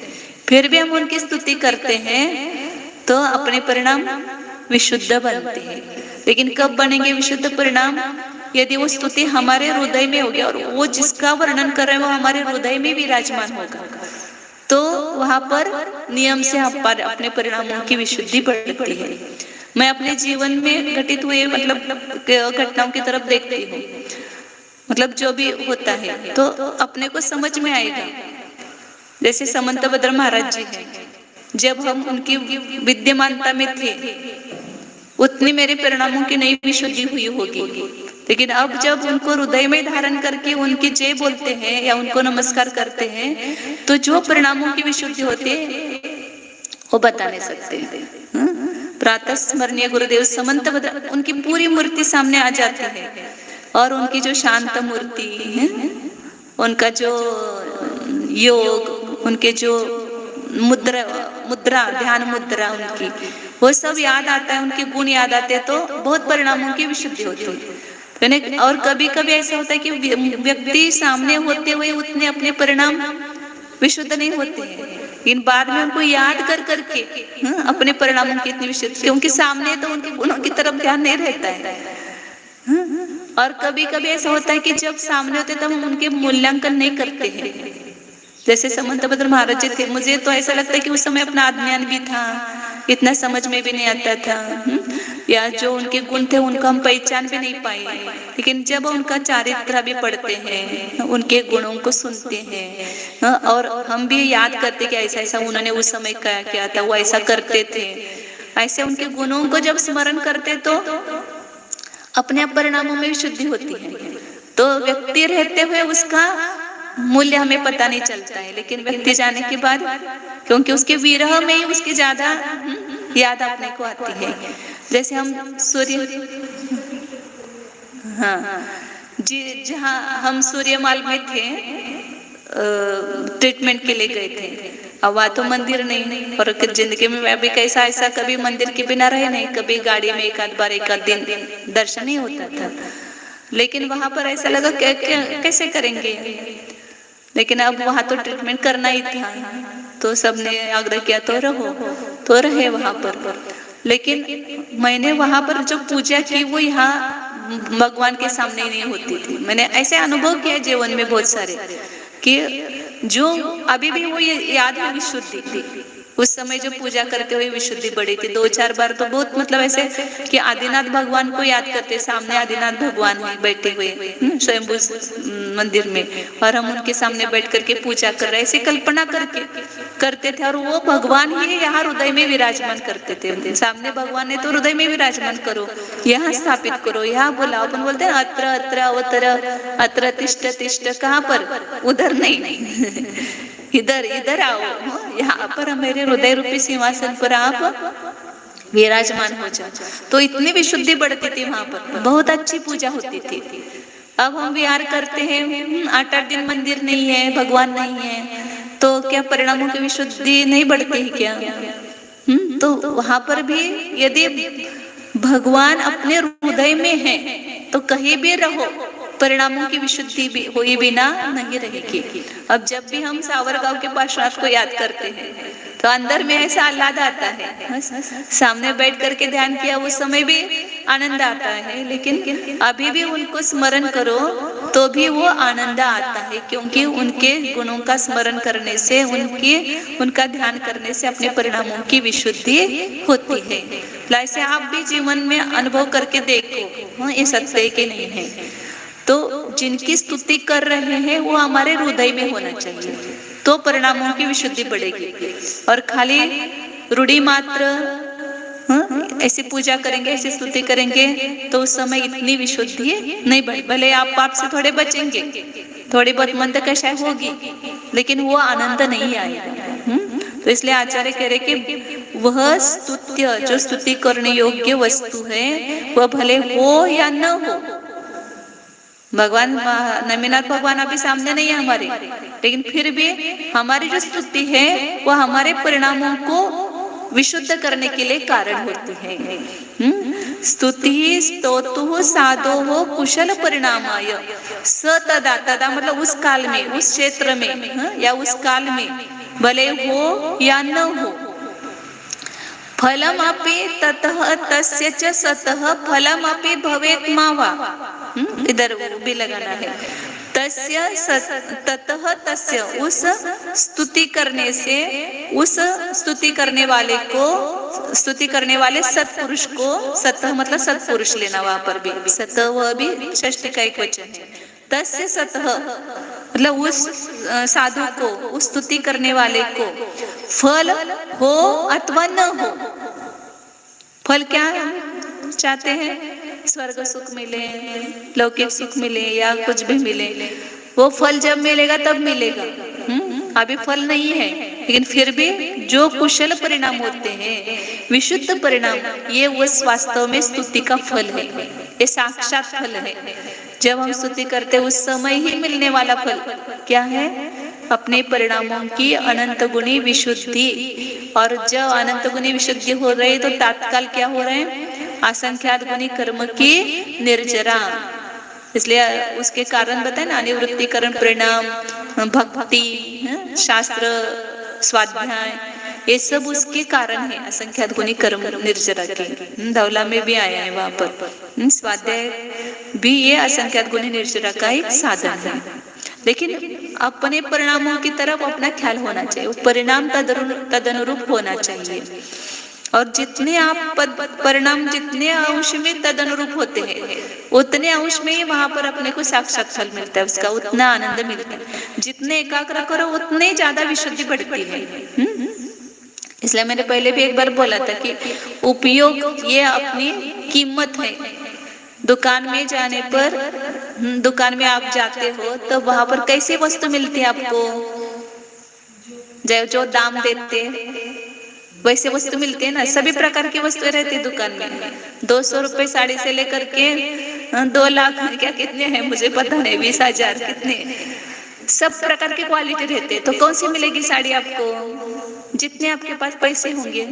फिर भी हम उनकी स्तुति करते हैं तो अपने परिणाम विशुद्ध बनते हैं। लेकिन कब बनेंगे विशुद्ध परिणाम? यदि वो स्तुति हमारे हृदय में होगी और वो जिसका वर्णन कर रहे हैं वो हमारे हृदय में विराजमान होगा, तो वहां पर नियम से अपने परिणामों की विशुद्धि बढ़ती है। मैं अपने जीवन में घटित हुए घटनाओं की तरफ देखती हूँ, मतलब जो भी होता है तो अपने को समझ में आएगा। जैसे समंतभद्र महाराज जी हैं, जब हम उनकी विद्यमानता में थे उतनी मेरे परिणामों की नई विशुद्धि हुई होगी, लेकिन अब जब उनको हृदय में धारण करके उनकी जय बोलते हैं या उनको नमस्कार करते हैं तो जो परिणामों की विशुद्धि होती है वो बता नहीं सकते। प्रातः स्मरणीय गुरुदेव समंतभद्र, उनकी पूरी मूर्ति सामने आ जाती है और उनकी जो शांत मूर्ति है उनका जो योग, उनके जो मुद्रा ध्यान मुद्रा उनकी, वो सब याद आता है, उनके गुण याद आते हैं, तो बहुत परिणामों की विशुद्धि होती है। और कभी कभी ऐसा होता है कि व्यक्ति सामने होते हुए उतने अपने परिणाम विशुद्ध नहीं होते हैं, इन बाद में उनको याद कर करके अपने परिणामों की इतनी विशुद्ध, क्योंकि सामने तो उनके गुणों की तरफ ध्यान नहीं रहता है। और कभी कभी ऐसा होता है कि जब सामने होते तब हम उनके मूल्यांकन नहीं करते हैं। जैसे समंतभद्र महाराज जी थे, मुझे तो ऐसा लगता है कि उस समय अपना आत्मज्ञान भी था, इतना समझ में भी नहीं आता था, या जो उनके गुण थे उनको हम पहचान भी नहीं पाए। लेकिन जब उनका चारित्र भी पढ़ते हैं, उनके गुणों को सुनते हैं, और हम भी याद करते कि ऐसा ऐसा उन्होंने उस समय क्या किया था, वो ऐसा करते थे, ऐसे उनके गुणों को जब स्मरण करते तो अपने परिणामों में विशुद्धि होती है। तो व्यक्ति रहते हुए उसका मूल्य हमें पता नहीं चलता है, लेकिन व्यक्ति जाने के बाद, क्योंकि उसके विरह में ही उसकी ज्यादा याद अपने को आती है। जैसे हम सूर्य, हाँ जी, जहाँ हम सूर्यमाल में थे, ट्रीटमेंट के लिए गए थे। अब वहाँ तो मंदिर नहीं, और जिंदगी में अभी कैसा ऐसा कभी मंदिर के बिना रहे नहीं, कभी गाड़ी में एक आध बार एक आध दिन दर्शन नहीं होता था। लेकिन वहां पर ऐसा लगा कैसे करेंगे, लेकिन अब वहां तो ट्रीटमेंट करना ही था, तो सबने आग्रह किया तो रहो, तो रहे वहां पर। लेकिन मैंने वहां पर जो पूजा की वो यहाँ भगवान के सामने नहीं होती थी। मैंने ऐसे अनुभव किया जीवन में बहुत सारे, कि जो अभी भी वो याद है विशुद्धि थी, उस समय जो पूजा करते हुए विशुद्धि बढ़ी थी। 2-4 बार तो बहुत मतलब ऐसे कि आदिनाथ भगवान को याद करते, सामने आदिनाथ भगवान है बैठे हुए स्वयंभू मंदिर में, और हम उनके सामने बैठ करके पूजा कर रहे, ऐसे कल्पना करके करते थे, और वो भगवान ही यहाँ हृदय में विराजमान करते थे। सामने भगवान है तो हृदय में विराजमान करो, यहाँ स्थापित करो, यहाँ बुलाओ। अपन बोलते हैं अत्र अत्र अवतर अत्र तिष्ठ तिष्ठ, कहाँ पर? उधर नहीं इधर इधर आओ, यहाँ पर मेरे हृदय रूपी सिंहासन पर आप विराजमान हो जाओ। तो इतनी विशुद्धि बढ़ती थी वहां पर, बहुत अच्छी पूजा होती थी। अब हम विहार करते हैं, 8-8 दिन मंदिर नहीं है, भगवान नहीं है, तो क्या परिणामों की विशुद्धि नहीं बढ़ती है क्या? तो वहां पर भी यदि भगवान अपने हृदय में है तो कहीं भी रहो, परिणामों की विशुद्धि भी हुए बिना नहीं रहेगी। अब जब भी हम सावरगांव के पार्श्वनाथ को याद करते हैं तो अंदर में ऐसा आह्लाद आता है, सामने बैठ करके ध्यान किया उस समय भी आनंद आता है, लेकिन अभी भी उनको स्मरण करो तो भी वो आनंद आता है, क्योंकि उनके गुणों का स्मरण करने से, उनका ध्यान करने से अपने परिणामों की विशुद्धि होती है। ऐसे आप भी जीवन में अनुभव करके देखो, ये सत्य है कि नहीं है। तो जिनकी स्तुति कर रहे हैं वो हमारे हृदय में होना चाहिए, तो परिणामों की विशुद्धि बढ़ेगी। और खाली रूढ़ी मात्र ऐसी पूजा करेंगे, ऐसी स्तुति करेंगे, तो उस समय इतनी विशुद्धि नहीं बढ़े। भले आप पाप से थोड़े बचेंगे, थोड़ी बहुत मंद कषाय होगी, लेकिन वो आनंद नहीं आएगा। तो इसलिए आचार्य कह रहे कि वह स्तुत्य, जो स्तुति करने योग्य वस्तु है, वह भले हो या न हो। भगवान नमीनाथ भगवान अभी सामने नहीं है हमारे, लेकिन फिर भी हमारी जो स्तुति है वो हमारे परिणामों को विशुद्ध करने के लिए कारण होती है। स्तुति स्तोतु साधो कुशल परिणामाय स तदा, तदा मतलब उस काल में, उस क्षेत्र में, या उस काल में भले हो या न हो। फलमपि ततः तस्य च सतः फलमपि भवेत् मावा, इधर भी लगाना है। तस्य ततः तस्य, उस स्तुति करने से, उस स्तुति करने वाले को, स्तुति करने वाले सत्पुरुष को, सतः मतलब सत्पुरुष लेना, वहां पर भी सतः, वह भी षष्ठी का एक वचन है। तस्य सतः मतलब उस साधु को, उस स्तुति करने वाले को फल हो अथवा न हो। फल क्या चाहते हैं? स्वर्ग सुख मिले, लौकिक सुख मिले, या कुछ भी मिले, वो फल जब मिलेगा तब मिलेगा। अभी फल नहीं है, लेकिन फिर भी जो कुशल परिणाम होते हैं, विशुद्ध परिणाम, ये वो वास्तव में स्तुति का फल है, ये साक्षात फल है। जब हम स्तुति करते उस समय ही मिलने वाला फल क्या है? अपने परिणामों की अनंत गुणी विशुद्धि। और जब अनंत गुणी विशुद्धि हो रही तो तात्काल क्या हो रहे हैं? असंख्यात गुणी कर्म की निर्जरा। इसलिए उसके कारण बताए ना, अनिवृत्तिकरण परिणाम, भक्ति, शास्त्र, स्वाध्याय, ये सब उसके कारण है, असंख्यात गुणी कर्म निर्जरा के। धवला में भी आया है वहां पर। स्वाध्याय भी ये असंख्यात गुणी निर्जरा का एक साधन है। लेकिन अपने परिणामों की तरफ अपना ख्याल होना चाहिए, परिणाम तदनुरूप होना चाहिए। और जितने आप परिणाम जितने अंश में तदनुरूप होते हैं उतने अंश में ही वहां पर अपने को साक्षात फल मिलता है, उसका उतना आनंद मिलता है। जितने एकाग्र करो उतने ज्यादा विशुद्धि बढ़ती है। इसलिए मैंने पहले भी एक बार बोला था कि उपयोग ये अपनी कीमत है। दुकान में जाने पर, दुकान में आप जाते हो तो वहां पर कैसी वस्तु मिलती है आपको? जो दाम देते वैसे वस्तु मिलती है ना। सभी प्रकार की वस्तुएं रहती है दुकान में। 200 रुपए साड़ी से लेकर के 2 लाख क्या कितने हैं मुझे पता नहीं, 20,000 कितने, सब प्रकार की क्वालिटी रहते हैं। तो कौन सी मिलेगी साड़ी आपको? जितने आपके पास पैसे होंगे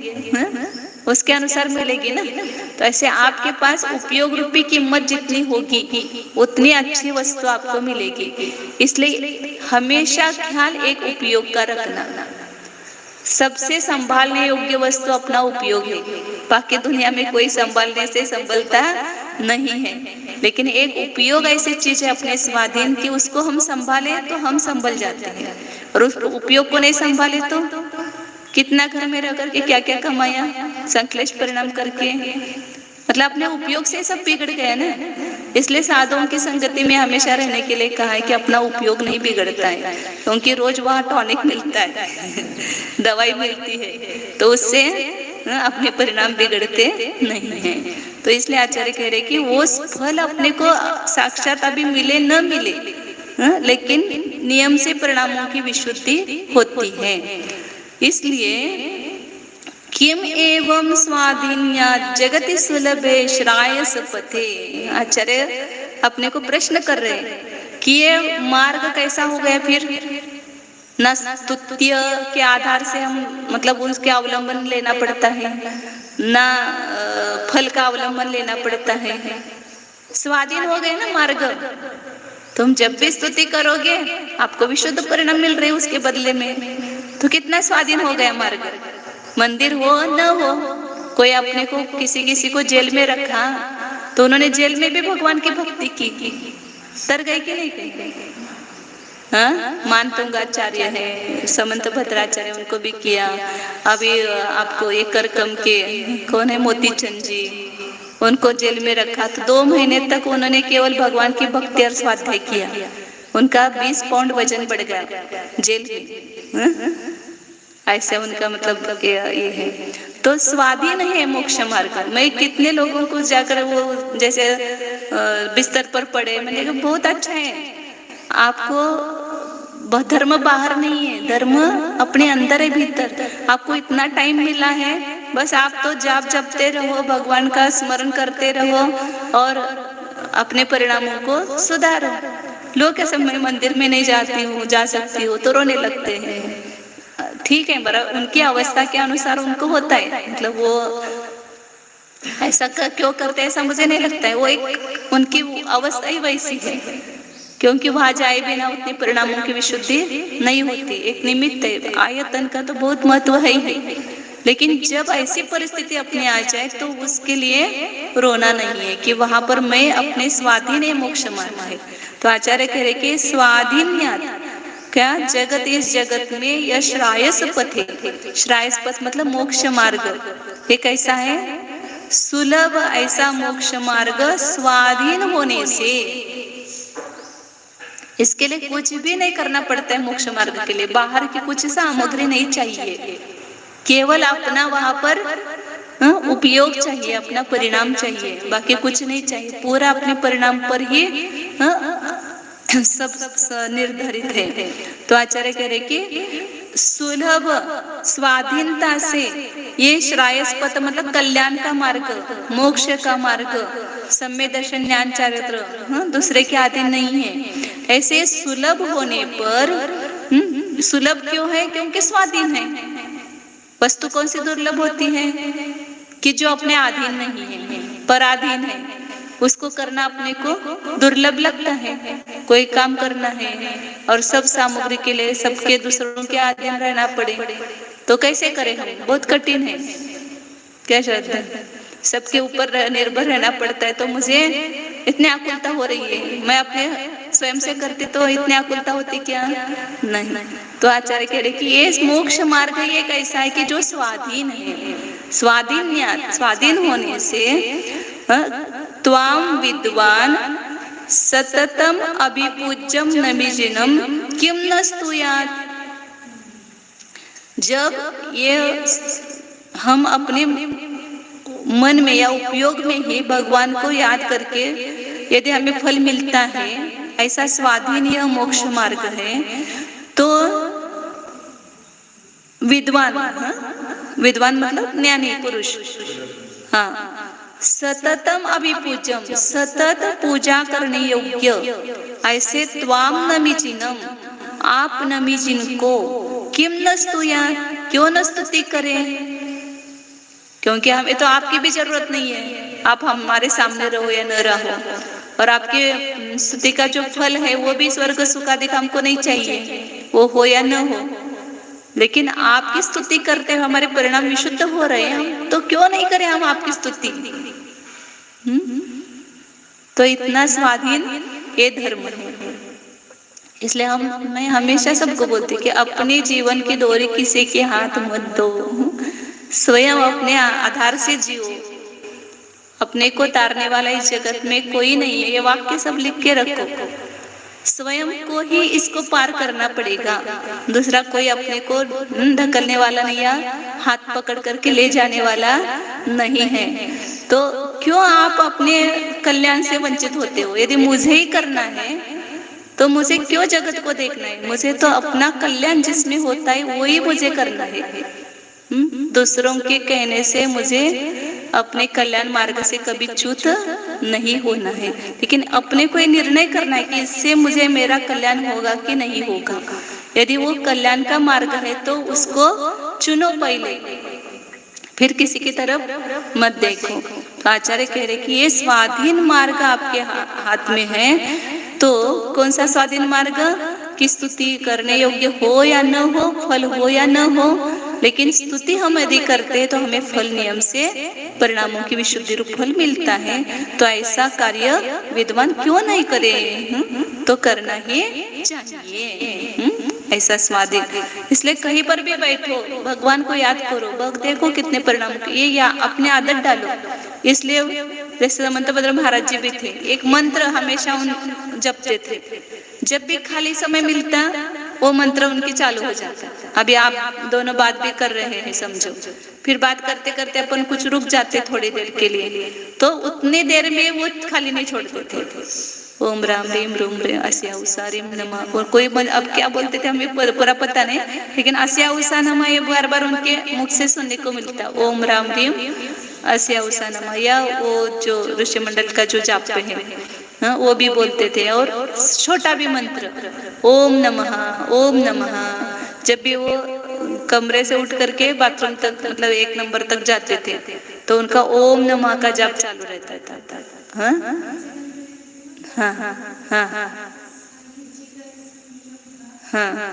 उसके अनुसार मिलेगी ना। तो ऐसे आपके पास उपयोग रूपी कीमत जितनी होगी उतनी अच्छी वस्तु आपको मिलेगी। इसलिए हमेशा ख्याल एक उपयोग का रखना। सबसे संभालने योग्य वस्तु अपना उपयोग है। बाकी दुनिया में कोई संभालने से संभलता नहीं है, लेकिन एक उपयोग ऐसी चीज है अपने स्वाधीन की, उसको हम संभाले तो हम संभल जाते हैं। और उस उपयोग को नहीं संभाले तो कितना घर में रह करके क्या क्या कमाया, संक्लेश परिणाम करके, मतलब अपने उपयोग से सब बिगड़ गया ना। इसलिए साधुओं की संगति में हमेशा रहने के लिए कहा है कि अपना उपयोग नहीं बिगड़ता है, क्योंकि रोज वहाँ टॉनिक मिलता है दवाई मिलती है, तो उससे अपने परिणाम बिगड़ते नहीं हैं। तो इसलिए आचार्य कह रहे कि वो फल अपने को साक्षात अभी मिले न मिले, लेकिन नियम से परिणामों की विशुद्धि होती है। इसलिए किम एवं स्वाधीन्या जगति सुलभे श्रायस पथे। आचार्य अपने को प्रश्न कर रहे हैं कि ये मार्ग कैसा हो गया फिर? न स्तुत्य के आधार से हम मतलब उसके अवलंबन लेना पड़ता है, ना फल का अवलंबन लेना पड़ता है। स्वाधीन हो गए ना मार्ग। तुम जब भी स्तुति करोगे आपको विशुद्ध परिणाम मिल रहे उसके बदले में। तो कितना स्वाधीन हो गया मार्ग। मंदिर हो न हो, कोई अपने को किसी को जेल में रखा तो उन्होंने जेल में भी भगवान की भक्ति की, तर गए कि नहीं गए? मानतुंगाचार्य है, समंत भद्राचार्य, उनको भी किया। अभी आपको एक करकम के कौन है, मोतीचंद जी, उनको जेल में रखा तो 2 महीने तक उन्होंने केवल भगवान की भक्ति और स्वाध्याय किया। उनका 20 पाउंड वजन बढ़ गया जेल में। ऐसे उनका मतलब ये है। तो स्वाधीन है मोक्ष मार्ग। मैं कितने लोगों को जाकर वो जैसे बिस्तर पर पड़े, मैंने कहा बहुत अच्छा है, आपको धर्म बाहर नहीं है, धर्म अपने अंदर है, भीतर। आपको इतना टाइम मिला है, बस आप तो जाप जपते रहो, भगवान का स्मरण करते रहो और अपने परिणामों को सुधारो। लोग कैसे मैं मंदिर में नहीं जाती हूँ, जा सकती हूँ, तो रोने लगते हैं। ठीक है, बरा उनकी अवस्था के अनुसार उनको होता है, मतलब वो ऐसा क्यों करते हैं ऐसा मुझे नहीं लगता है। वो एक उनकी अवस्था ही वैसी है, क्योंकि वहां जाए बिना उतने परिणामों की विशुद्धि नहीं होती। एक निमित्त है, आयतन का तो बहुत महत्व है ही, लेकिन जब ऐसी परिस्थिति अपने आ जाए तो उसके लिए रोना नहीं है कि वहां पर मैं अपने स्वाधीन है मोक्ष मार्ग है। तो आचार्य कह रहे कि स्वाधीन क्या जगत, इस जगत में यह श्रायस पथ है। श्रायस पथ मतलब मोक्ष मार्ग। ये कैसा है? सुलभ ऐसा मोक्ष मार्ग स्वाधीन होने से। इसके लिए कुछ भी नहीं करना पड़ता है मोक्ष मार्ग के लिए, बाहर की कुछ सामग्री नहीं चाहिए, केवल अपना वहां पर उपयोग चाहिए, अपना परिणाम चाहिए, बाकी कुछ नहीं चाहिए। पूरा अपने परिणाम पर ही सब निर्धारित है। तो आचार्य कह रहे कि सुलभ स्वाधीनता से ये श्रायस पथ मतलब कल्याण का मार्ग, मोक्ष का मार्ग सम्य दर्शन ज्ञान चारित्र, हाँ, दूसरे के अधीन नहीं है। ऐसे सुलभ होने पर, सुलभ क्यों है? क्योंकि स्वाधीन है। वस्तु कौन सी दुर्लभ होती है? कि जो अपने अधीन नहीं है, पराधीन है, उसको करना अपने को दुर्लभ लगता है। कोई काम करना है और सब सामग्री के लिए सबके दूसरों के अधीन रहना पड़े तो कैसे करें हम? बहुत कठिन है। क्या श्रद्धा, सबके ऊपर निर्भर रहना पड़ता है। तो मुझे इतनी आकुलता हो रही है, मैं अपने स्वयं से करती तो इतनी आकुलता होती क्या? नहीं। तो आचार्य कह रहे कि ये मोक्ष मार्ग ये कैसा है कि जो स्वाधीन है, स्वाधीन होने से त्वाम विद्वान सततम अभिपूज्यम नमीजिनम किम न स्तुयात्। जब ये हम अपने मन में या उपयोग में ही भगवान को याद करके यदि हमें फल मिलता है, ऐसा स्वाधीन यह मोक्ष मार्ग है, तो विद्वान, विद्वान मतलब ज्ञानी पुरुष, हाँ, सततम अभिपूज्यम, सतत पूजा करने योग्य ऐसे त्वाम नमीजिनम, आप नमीजिन को किम न स्तुयात्, क्यों न स्तुति करें? क्योंकि हमें तो आपकी भी जरूरत नहीं है, आप हमारे सामने रहो या न रहो, और आपके स्तुति का जो फल है वो भी स्वर्ग सुख आदि का हमको नहीं चाहिए, वो हो या न हो। लेकिन आपकी स्तुति करते हुए हमारे परिणाम विशुद्ध हो रहे हैं, हम तो क्यों नहीं करें हम आपकी स्तुति? तो इतना स्वाधीन ये धर्म है। इसलिए मैं हमेशा सबको बोलती कि अपने जीवन की डोरी किसी के हाथ मत दो, स्वयं अपने आधार से जियो। अपने को तारने वाला इस जगत में कोई नहीं है, ये वाक्य सब लिख के रखो। स्वयं को ही इसको पार करना पड़ेगा, दूसरा कोई अपने को ढकलने वाला नहीं या हाथ पकड़ करके ले जाने वाला नहीं है। तो क्यों आप अपने कल्याण से वंचित होते हो? यदि मुझे ही करना है तो मुझे क्यों जगत को देखना है? मुझे तो अपना कल्याण जिसमें होता है वही मुझे करना है। दूसरों के कहने से मुझे अपने कल्याण मार्ग से कभी च्युत नहीं होना है, लेकिन अपने को ये निर्णय करना है कि इससे मुझे मेरा कल्याण होगा कि नहीं होगा। यदि वो कल्याण का मार्ग है तो उसको चुनो पहले, फिर किसी की तरफ मत देखो। तो आचार्य कह रहे कि ये स्वाधीन मार्ग आपके हाथ में है। तो कौन सा स्वाधीन मार्ग? कि स्तुति करने योग्य हो या न हो, फल हो या न हो, लेकिन स्तुति हम यदि करते हैं तो हमें फल नियम से परिणामों की विशुद्धि रूप फल मिलता है। तो ऐसा कार्य विद्वान क्यों नहीं करे? तो करना ही चाहिए ऐसा स्वाधीन। इसलिए कहीं पर भी बैठो भगवान को याद करो, भग देखो कितने परिणाम, ये या अपने आदत डालो। इसलिए जैसे मंत्रभद्र महाराज जी भी थे, एक मंत्र हमेशा उन जपते थे, जब भी खाली समय मिलता वो मंत्र उनकी चालू हो जाता। अभी आप दोनों बात भी कर रहे हैं समझो, फिर बात करते करते अपन कुछ रुक जाते थोड़ी देर के लिए, तो उतनी देर में वो खाली नहीं छोड़ते थे। ओम राम रीम रूम रे अस्या उषा रीम नमः, और कोई अब क्या बोलते थे हमें पूरा पता नहीं, लेकिन अस्या उषा नमः ये बार बार उनके मुख से सुनने को मिलता। ओम राम रीम अस्या उषा नमः, या वो जो ऋषि मंडल का जो जाप है वो भी बोलते थे। और छोटा भी मंत्र ओम नमः ओम नमः, जब भी वो कमरे से उठ करके बाथरूम तक मतलब 1 नंबर तक जाते थे तो उनका ओम नमः का जाप चालू रहता था। हाँ हाँ हाँ हाँ हाँ हाँ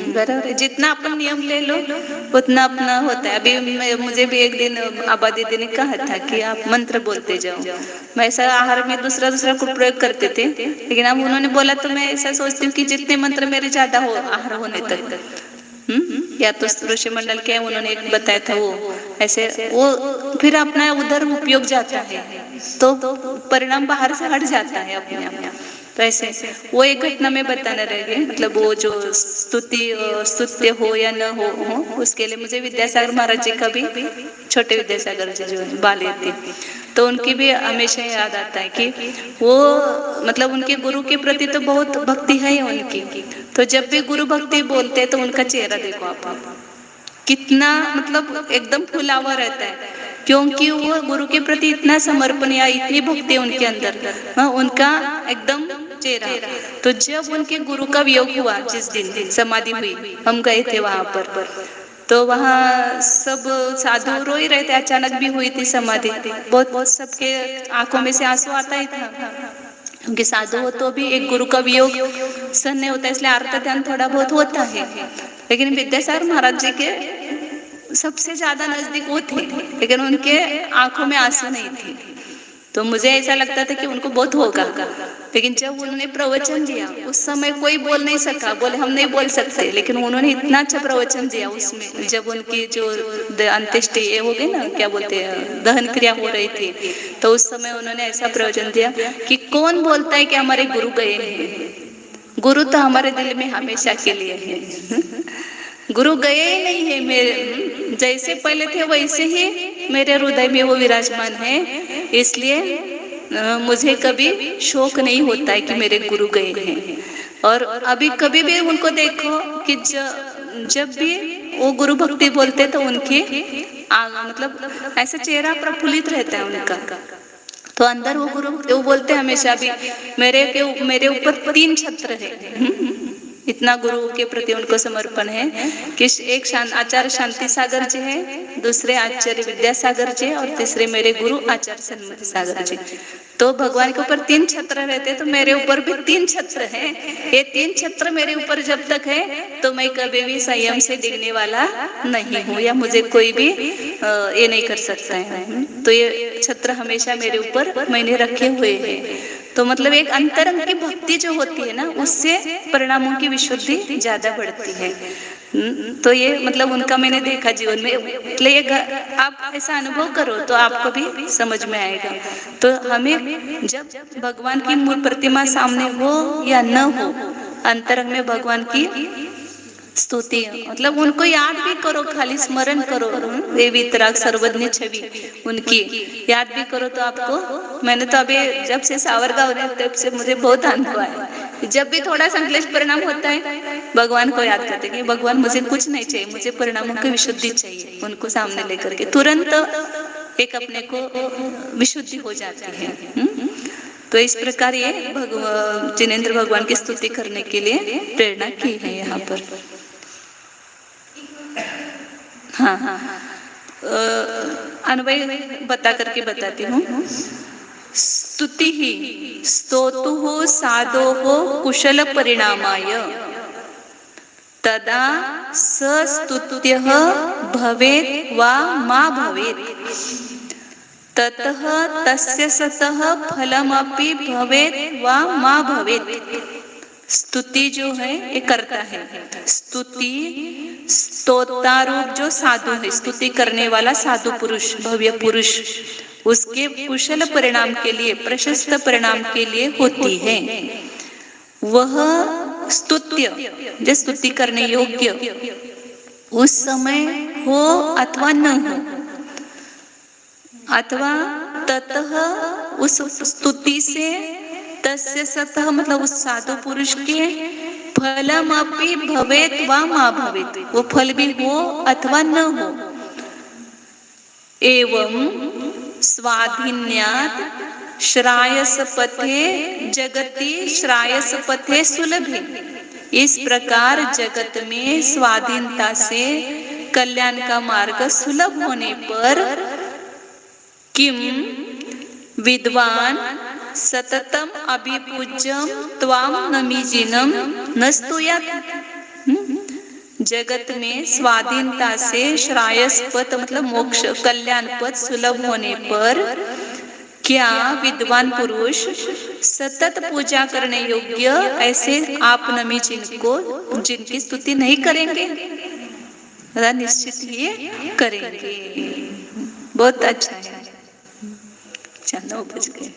बराबर। जितना अपन नियम ले लो उतना अपना होता है। अभी मुझे भी एक दिन आबा दीदी ने कहा था कि आप मंत्र बोलते जाओ। मैं ऐसा आहार में दूसरा को प्रयोग करते थे, लेकिन अब उन्होंने बोला तो मैं ऐसा सोचती हूँ कि जितने मंत्र मेरे ज्यादा हो आहार होने तक, या तो ऋषि मंडल के उन्होंने एक बताया था वो ऐसे, वो फिर अपना उधर उपयोग जाता है तो परिणाम बाहर से हट जाता है अपने आप। तो ऐसे वो एक घटना में बताना रह गई, मतलब वो जो स्तुत्य हो या न हो उसके लिए मुझे विद्यासागर महाराज जी का भी, छोटे विद्यासागर जी जो बाले थे, तो उनकी भी हमेशा याद आता है कि वो मतलब उनके गुरु के प्रति तो बहुत भक्ति है उनकी। तो जब भी गुरु भक्ति बोलते हैं तो उनका चेहरा देखो आप कितना मतलब एकदम फुला हुआ रहता है, क्योंकि वो गुरु के प्रति इतना समर्पण या इतनी भक्ति उनके अंदर, उनका एकदम चेहरा। तो जब उनके गुरु का वियोग हुआ, जिस दिन समाधि हुई, हम गए थे वहां पर, तो वहाँ सब साधु रो ही रहे थे। अचानक भी हुई थी समाधि, बहुत सबके आंखों में से आंसू आता ही था, क्योंकि साधु हो तो भी एक गुरु का वियोग सहन नहीं होता, इसलिए आर्त ध्यान थोड़ा बहुत होता है। लेकिन विद्यासागर महाराज जी के सबसे ज्यादा नजदीक वो थे, लेकिन उनके आंखों में आंसू नहीं थे। तो मुझे ऐसा लगता था कि उनको बहुत होगा, लेकिन जब उन्होंने प्रवचन दिया उस समय कोई बोल नहीं सका, बोले हम नहीं बोल सकते, लेकिन उन्होंने इतना अच्छा प्रवचन दिया उसमें। जब उनकी जो अंत्येष्टि ये हो गई ना, क्या बोलते हैं, दहन क्रिया हो रही थी, तो उस समय उन्होंने ऐसा प्रवचन दिया कि कौन बोलता है कि हमारे गुरु गए हैं, गुरु तो हमारे दिल में हमेशा के लिए है। गुरु गए ही नहीं है, मेरे जैसे पहले थे वैसे ही मेरे हृदय में वो विराजमान है। इसलिए मुझे कभी शोक नहीं होता है कि मेरे गुरु गए हैं। और अभी कभी भी उनको देखो कि जब भी वो गुरु भक्ति बोलते तो उनके मतलब ऐसा चेहरा प्रफुल्लित रहता है उनका। तो अंदर वो गुरु वो बोलते हमेशा भी मेरे ऊपर 3 छत्र है। इतना गुरु के प्रति उनको समर्पण है कि एक आचार्य शांति सागर जी है, दूसरे आचार्य विद्यासागर जी और तीसरे मेरे गुरु आचार्य सन्मति सागर जी। तो भगवान के ऊपर 3 छत्र रहते, तो मेरे ऊपर भी 3 छत्र है। ये 3 छत्र मेरे ऊपर जब तक है तो मैं कभी भी संयम से डिगने वाला नहीं हूँ, या मुझे कोई भी ये नहीं कर सकता है। तो ये छत्र हमेशा मेरे ऊपर मैंने रखे हुए हैं। तो मतलब एक अंतरंग की भक्ति जो होती है ना, उससे परिणामों की विशुद्धि ज्यादा बढ़ती है। तो ये मतलब उनका मैंने देखा जीवन में, इसलिए आप ऐसा अनुभव करो तो आपको भी समझ में आएगा। तो हमें जब भगवान की मूल प्रतिमा सामने हो या न हो, अंतरंग में भगवान की स्तुति मतलब उनको याद भी करो, खाली स्मरण करो, वे वितराग सर्वज्ञ छवि उनकी याद भी करो। तो आपको, मैंने तो अभी जब से सावरगांव रहे तब से मुझे बहुत अनुभव आया, जब भी थोड़ा संकलेश परिणाम होता है भगवान को याद करते कि भगवान मुझे कुछ नहीं चाहिए, मुझे परिणामों की विशुद्धि चाहिए। उनको सामने लेकर के तुरंत एक अपने को विशुद्धि हो जाती है। तो इस प्रकार ये जिनेंद्र भगवान की स्तुति करने के लिए प्रेरणा की है यहाँ पर। हाँ, अन्वय बता करके बताती हूँ। स्तुति ही स्तोतु साधो कुशल परिणामाय तदा सस्तुत्य भवेत् वा मा भवेत् ततः तस्य सतः फलमपि भवेत् वा मा भवेत्। स्तुति जो है ये करता है, स्तुति स्तोता रूप जो साधु है, स्तुति करने वाला साधु पुरुष, भव्य पुरुष, उसके कुशल परिणाम के लिए, प्रशस्त परिणाम के लिए होती है। वह स्तुत्य जो स्तुति करने योग्य उस समय हो अथवा न हो, अथवा ततः उस स्तुति से, तस्य सतः मतलब उस साधु पुरुष के फलमपि भवेत् वा मा भवेत्, वो फल भी हो अथवा न हो। एवं स्वाधीन्यात् श्रायस पथे जगति श्रायस पथे सुलभे। इस प्रकार जगत में स्वाधीनता से कल्याण का मार्ग सुलभ होने पर किम विद्वान सततम अभिपूज्यम त्वाम नमीजिनम नस्तुयात्। जगत में स्वाधीनता से श्रायस पथ मतलब मोक्ष कल्याण पथ सुलभ होने पर क्या विद्वान पुरुष सतत पूजा करने योग्य ऐसे आप नमी जिनको जिनकी स्तुति नहीं करेंगे, निश्चित ही करेंगे। बहुत अच्छा है। 9 बज गए।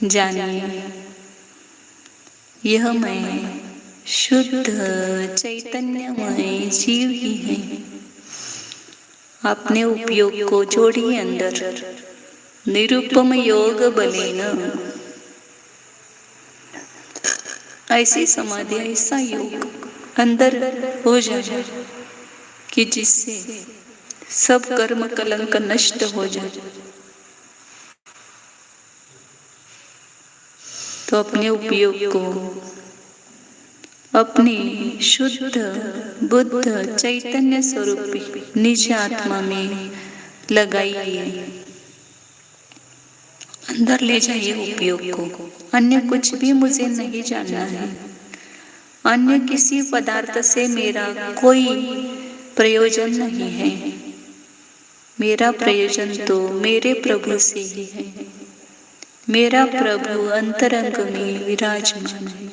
जानिए, यह मैं शुद्ध चैतन्यमय जीव ही है। अपने उपयोग को जोड़िए अंदर, निरुपम योग बलेन। ऐसी समाधि, ऐसा योग अंदर हो जाए कि जिससे सब कर्म कलंक नष्ट हो जाए। तो अपने उपयोग को अपने शुद्ध बुद्ध चैतन्य स्वरूप निज आत्मा में लगाइए, अंदर ले जाइए उपयोग को। अन्य कुछ भी मुझे नहीं जानना है, अन्य किसी पदार्थ से मेरा कोई प्रयोजन नहीं है। मेरा प्रयोजन तो मेरे प्रभु से ही है। मेरा प्रभु अंतरंग में विराजमान है।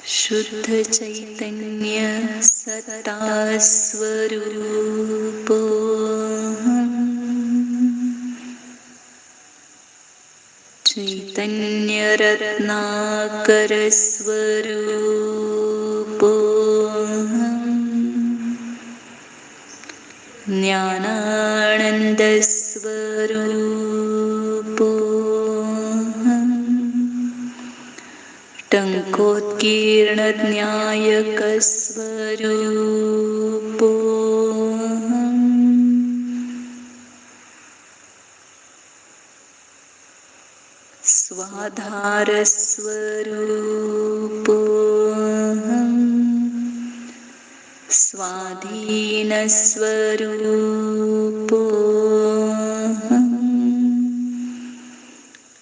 शुद्ध चैतन्य सत्ता स्वरूप चैतन्य रत्नाकर स्वरूप ज्ञानानंद स्वरूप टंकोत्कीर्ण न्यायक स्वरूप स्वाधार स्वरूप स्वाधीन स्वरूप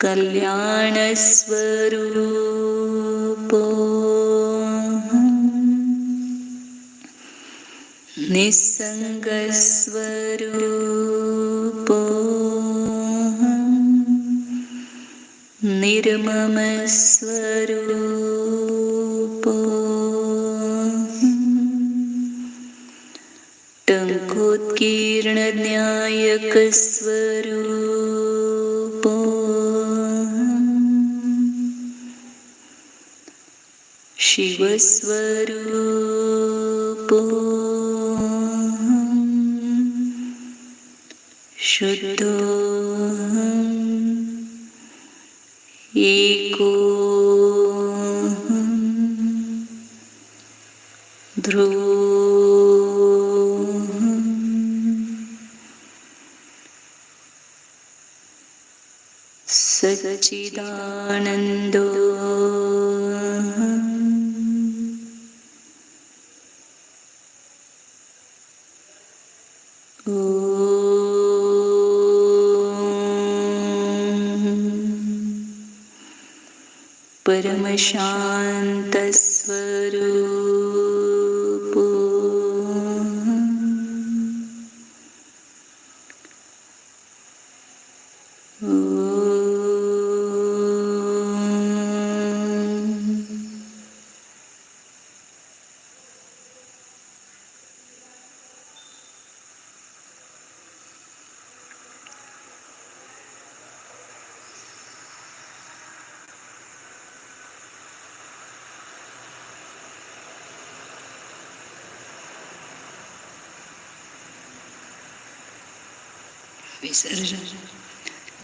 कल्याण स्वरूप निसंग स्वरूप निर्मम स्वरूप टंकोत्कीर्ण न्यायक स्वरूप शिव स्वरूप शुद्धो एको ध्रुव सच्चिदानंदो परम शांत स्वरूप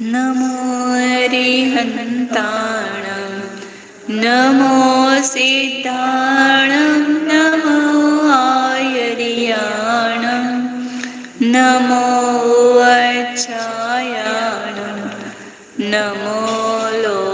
नमो अरिहन्ताणं नमो सिद्धाणं नमो आयर्याणं नमो अच्छायाणं नमो